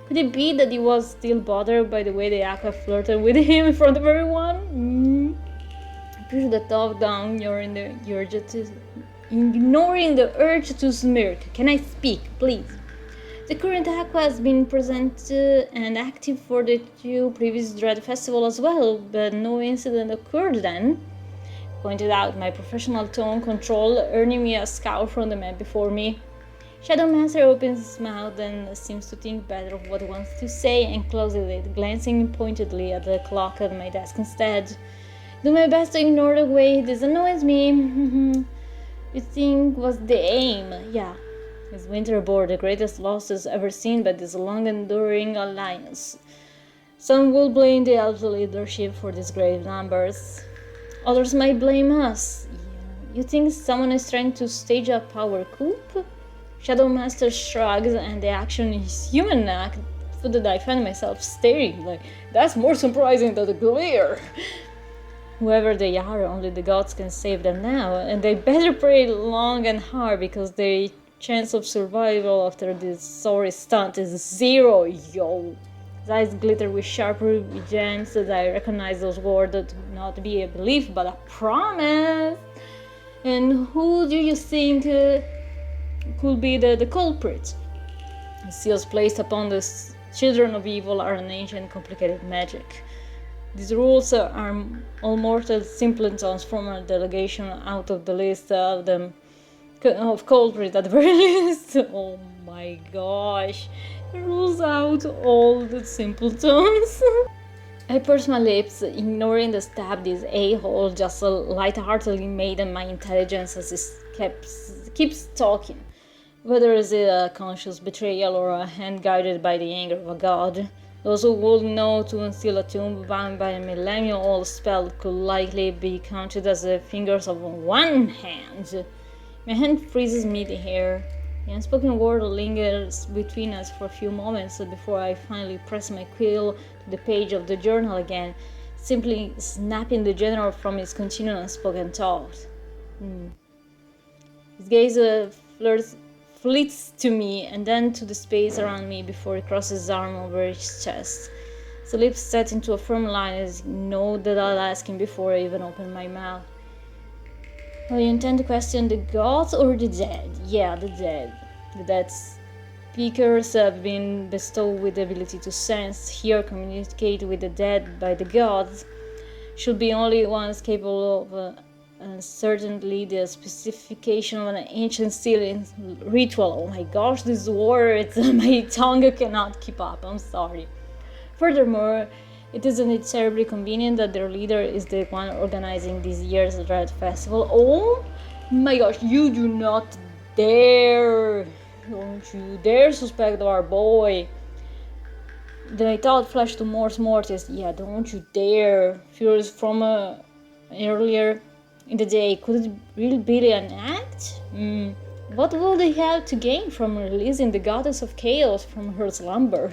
Could it be that he was still bothered by the way the Aqua flirted with him in front of everyone? I pushed the thought down, ignoring the urge to smirk. Can I speak, please? The current Aqua has been present and active for the 2 previous Dread Festival as well, but no incident occurred then. Pointed out my professional tone control, earning me a scowl from the man before me. Shadow Master opens his mouth and seems to think better of what he wants to say and closes it, glancing pointedly at the clock at my desk instead. Do my best to ignore the way this annoys me. You think was the aim? Yeah. His winter bore the greatest losses ever seen by this long-enduring alliance. Some will blame the elves' leadership for these grave numbers. Others might blame us. You think someone is trying to stage a power coup? Shadow Master shrugs, and the action is human act, so that I find myself staring like, that's more surprising than the glare. Whoever they are, only the gods can save them now, and they better pray long and hard because their chance of survival after this sorry stunt is 0, yo. His eyes glitter with sharp ruby gems as I recognize those words to not be a belief but a promise. And who do you think could be the culprit? The seals placed upon the children of evil are an ancient, complicated magic. These rules are all mortal simpletons from a delegation out of the list of them of culprits at the very least. Oh my gosh. Rules out all the simpletons. I pursed my lips, ignoring the stab this a-hole just light-heartedly made in my intelligence as he keeps talking. Whether it's a conscious betrayal or a hand guided by the anger of a god, those who would know to unseal a tomb bound by a millennium-old spell could likely be counted as the fingers of one hand. My hand freezes mid-air. The unspoken word lingers between us for a few moments before I finally press my quill to the page of the journal again, simply snapping the general from his continued unspoken thought. His gaze fleets to me and then to the space around me before he crosses his arm over his chest. His lips set into a firm line as he knows that I'll ask him before I even open my mouth. Well, you intend to question the gods or the dead? Yeah, the dead. The dead speakers have been bestowed with the ability to sense, hear, communicate with the dead by the gods. Should be only ones capable of certainly the specification of an ancient sealing ritual. Oh my gosh, these words, my tongue cannot keep up, I'm sorry. Furthermore, isn't it terribly convenient that their leader is the one organizing this year's Dread Festival? Oh my gosh, you do not dare! Don't you dare suspect our boy! The thought flashed to Mors Mortis. Yeah, don't you dare! Furious from earlier in the day, could it really be an act? What will they have to gain from releasing the goddess of chaos from her slumber?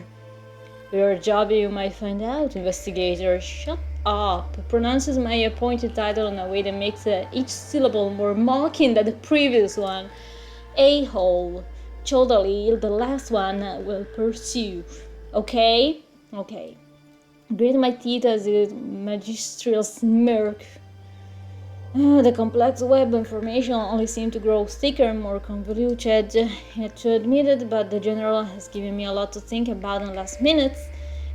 Your job, you might find out, investigator. Shut up. Pronounces my appointed title in a way that makes each syllable more mocking than the previous one. A-hole. Totally, the last one will pursue. Okay? Okay. Grit my teeth as a magistral smirk. The complex web of information only seemed to grow thicker and more convoluted. I had to admit it, but the general has given me a lot to think about in the last minutes.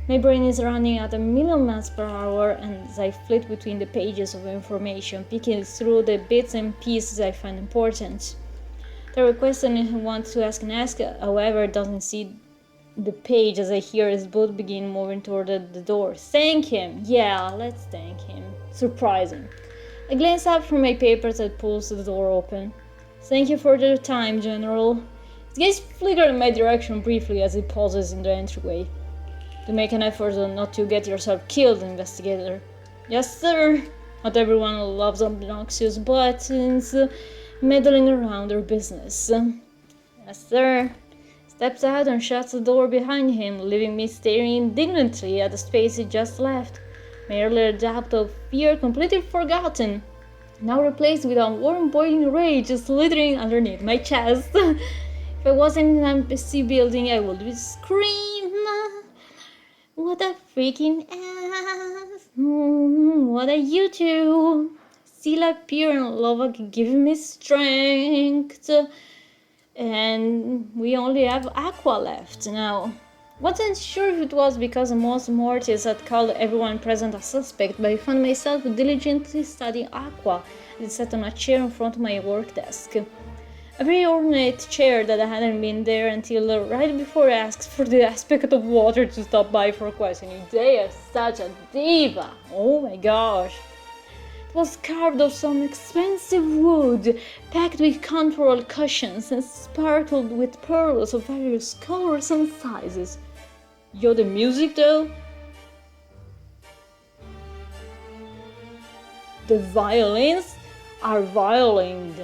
My brain is running at 1,000,000 miles per hour, and as I flit between the pages of information, picking through the bits and pieces I find important. The question I want to ask however, doesn't see the page as I hear his boot begin moving toward the door. Thank him! Yeah, let's thank him. Surprising. I glance up from my papers and pulls the door open. Thank you for your time, General. His gaze flickered in my direction briefly as he pauses in the entryway. To make an effort not to get yourself killed, investigator. Yes, sir. Not everyone loves obnoxious buttons. meddling around her business. Yes, sir. Steps out and shuts the door behind him, leaving me staring indignantly at the space he just left. My earlier doubt of fear completely forgotten, now replaced with a warm boiling rage slithering underneath my chest. If I was in an NPC building, I would scream. What a freaking ass! What are you two? Still like pure and lava giving me strength. And we only have Aqua left now. Wasn't sure if it was because Mos Mortis had called everyone present a suspect, but I found myself diligently studying Aqua as it sat on a chair in front of my work desk. A very ornate chair that hadn't been there until right before I asked for the aspect of water to stop by for questioning. They are such a diva! Oh my gosh! It was carved of some expensive wood, packed with contour cushions and sparkled with pearls of various colors and sizes. Yo, the music though? The violins are violin.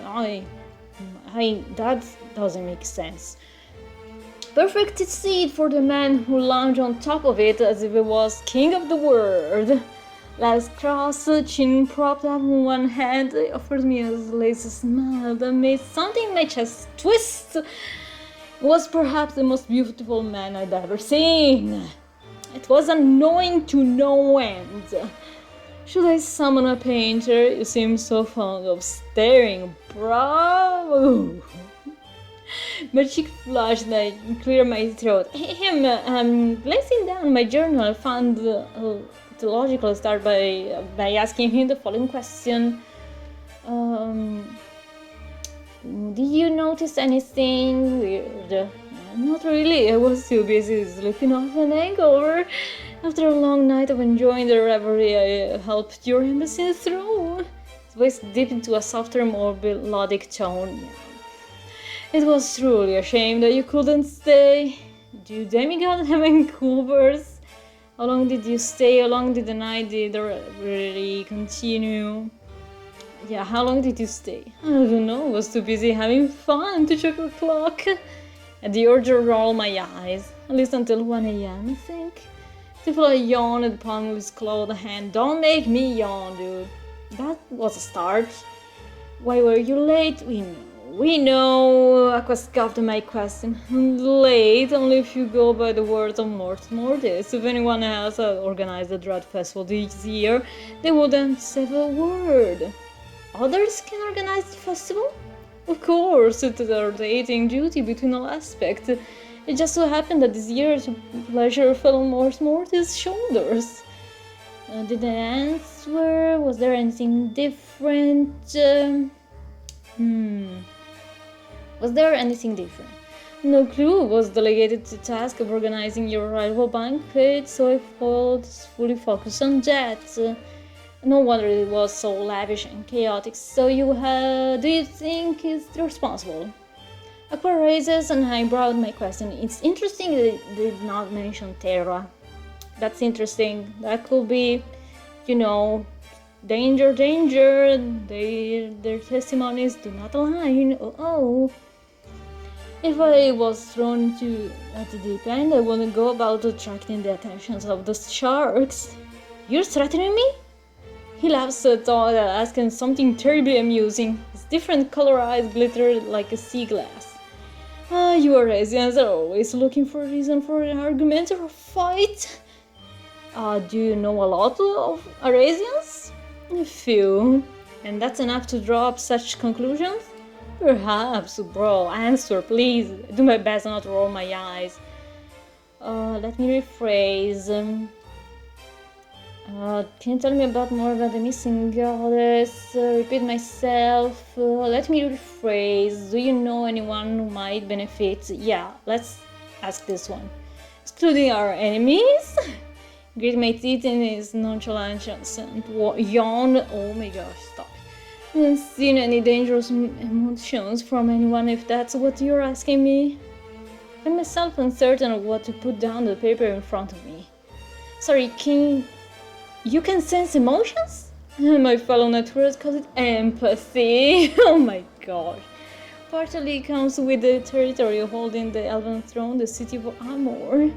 That doesn't make sense. Perfect seat for the man who lounged on top of it as if it was king of the world. Legs crossed, chin propped up on one hand, offered me a lazy smile that made something in my chest twist. It was perhaps the most beautiful man I'd ever seen. It was annoying to no end. Should I summon a painter? You seem so fond of staring, bro. My cheek flushed and I cleared my throat. Glancing down my journal, I found the logical start by asking him the following question. Did you notice anything weird? Not really, I was too busy sleeping off an hangover. After a long night of enjoying the revelry, I helped your embassy through. His voice dipped into a softer, more melodic tone. It was truly a shame that you couldn't stay. Do you demigod have any Coopers? How long did you stay? How long did the night did the revelry continue? Yeah, how long did you stay? I don't know, I was too busy having fun to check the clock. At the urge to roll my eyes, at least until 1 a.m. I think. Tifla yawned at the palm of his clawed hand. Don't make me yawn, dude. That was a start. Why were you late? We know, Aqua scoffed at my question. Late, only if you go by the words of Mos Mortis. If anyone else had organized the Dread Festival this year, they wouldn't say a word. Others can organize the festival? Of course, it is our dating duty between all aspects. It just so happened that this year's pleasure fell on Mos Mortis' shoulders. Did they answer? Was there anything different? Was there anything different? No clue was delegated the task of organizing your rival banquet, so I was fully focused on that. No wonder it was so lavish and chaotic. So do you think it's responsible? Aqua raises an eyebrow at my question. It's interesting they did not mention Terra. That's interesting. That could be, danger. Their testimonies do not align. Oh. If I was thrown at the deep end, I wouldn't go about attracting the attentions of the sharks. You're threatening me? He laughs at all, asking something terribly amusing. His different color eyes glittered like a sea glass. You Arasians are always looking for a reason for an argument or a fight. Do you know a lot of Arasians? A few. And that's enough to draw up such conclusions? Perhaps, bro. Answer, please. I do my best not to roll my eyes. Let me rephrase. Can you tell me more about the missing goddess? Repeat myself. Let me rephrase. Do you know anyone who might benefit? Yeah, let's ask this one. Excluding our enemies? Grit my teeth in his nonchalance and yawn. Oh my gosh, stop. I haven't seen any dangerous emotions from anyone if that's what you're asking me. I'm myself uncertain of what to put down on the paper in front of me. Sorry, you can sense emotions? My fellow naturals call it empathy. Oh my gosh. Partially comes with the territory holding the Elven throne, the city of Amor.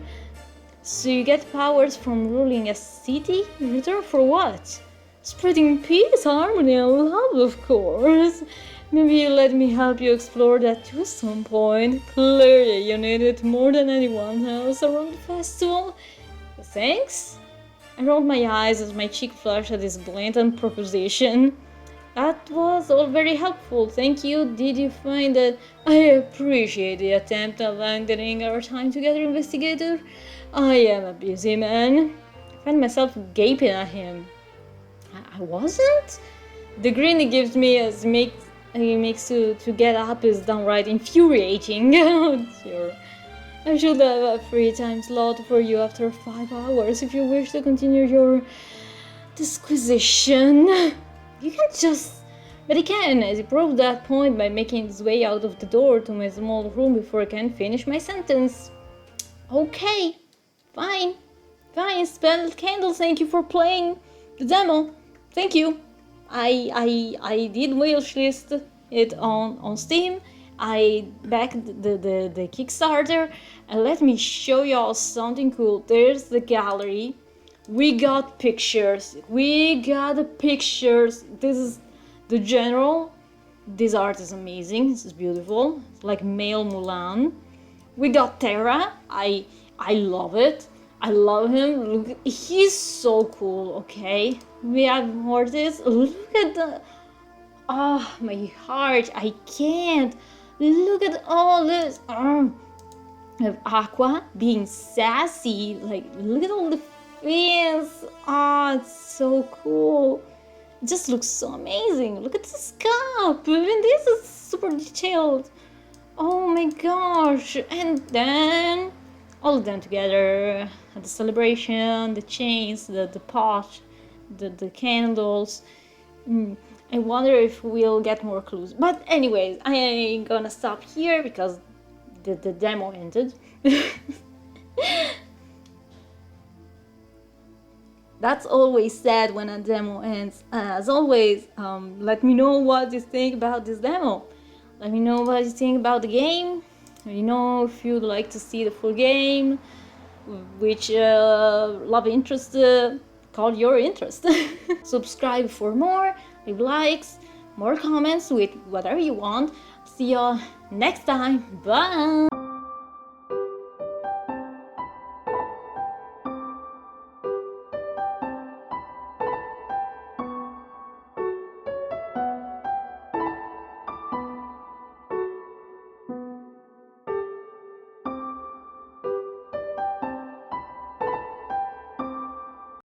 So you get powers from ruling a city? In return for what? Spreading peace, harmony, and love, of course. Maybe you let me help you explore that too at some point. Clearly, you need it more than anyone else around the festival. Thanks? I rolled my eyes as my cheek flushed at this blatant proposition. That was all very helpful, thank you. Did you find that I appreciate the attempt at lengthening our time together, investigator? I am a busy man. I find myself gaping at him. I wasn't? The grin he gives me as he makes to get up is downright infuriating. Sure. I should have a free time slot for you after 5 hours if you wish to continue your disquisition. You can't just... But he can, as he proved that point by making his way out of the door to my small room before I can finish my sentence. Okay, fine, Spell Candle, thank you for playing the demo. Thank you. I did wishlist it on Steam. I backed the Kickstarter, and let me show y'all something cool. There's the gallery. We got pictures. This is the general. This art is amazing. This is beautiful. It's like male Mulan. We got Terra. I love it. I love him. Look, he's so cool. Okay. We have Mortis. Look at the... Oh, my heart. I can't. Look at all this. We have Aqua being sassy. Like, look at all the fins. Oh, it's so cool. It just looks so amazing. Look at this cup. Even this is super detailed. Oh my gosh. And then all of them together. The celebration, the chains, the pot, the candles. I wonder if we'll get more clues. But anyways, I ain't gonna stop here because the demo ended. That's always sad when a demo ends. As always, let me know what you think about this demo. Let me know what you think about the game. Let me know if you'd like to see the full game, which love interest caught your interest. Subscribe for more, leave likes, more comments with whatever you want. See y'all next time. Bye!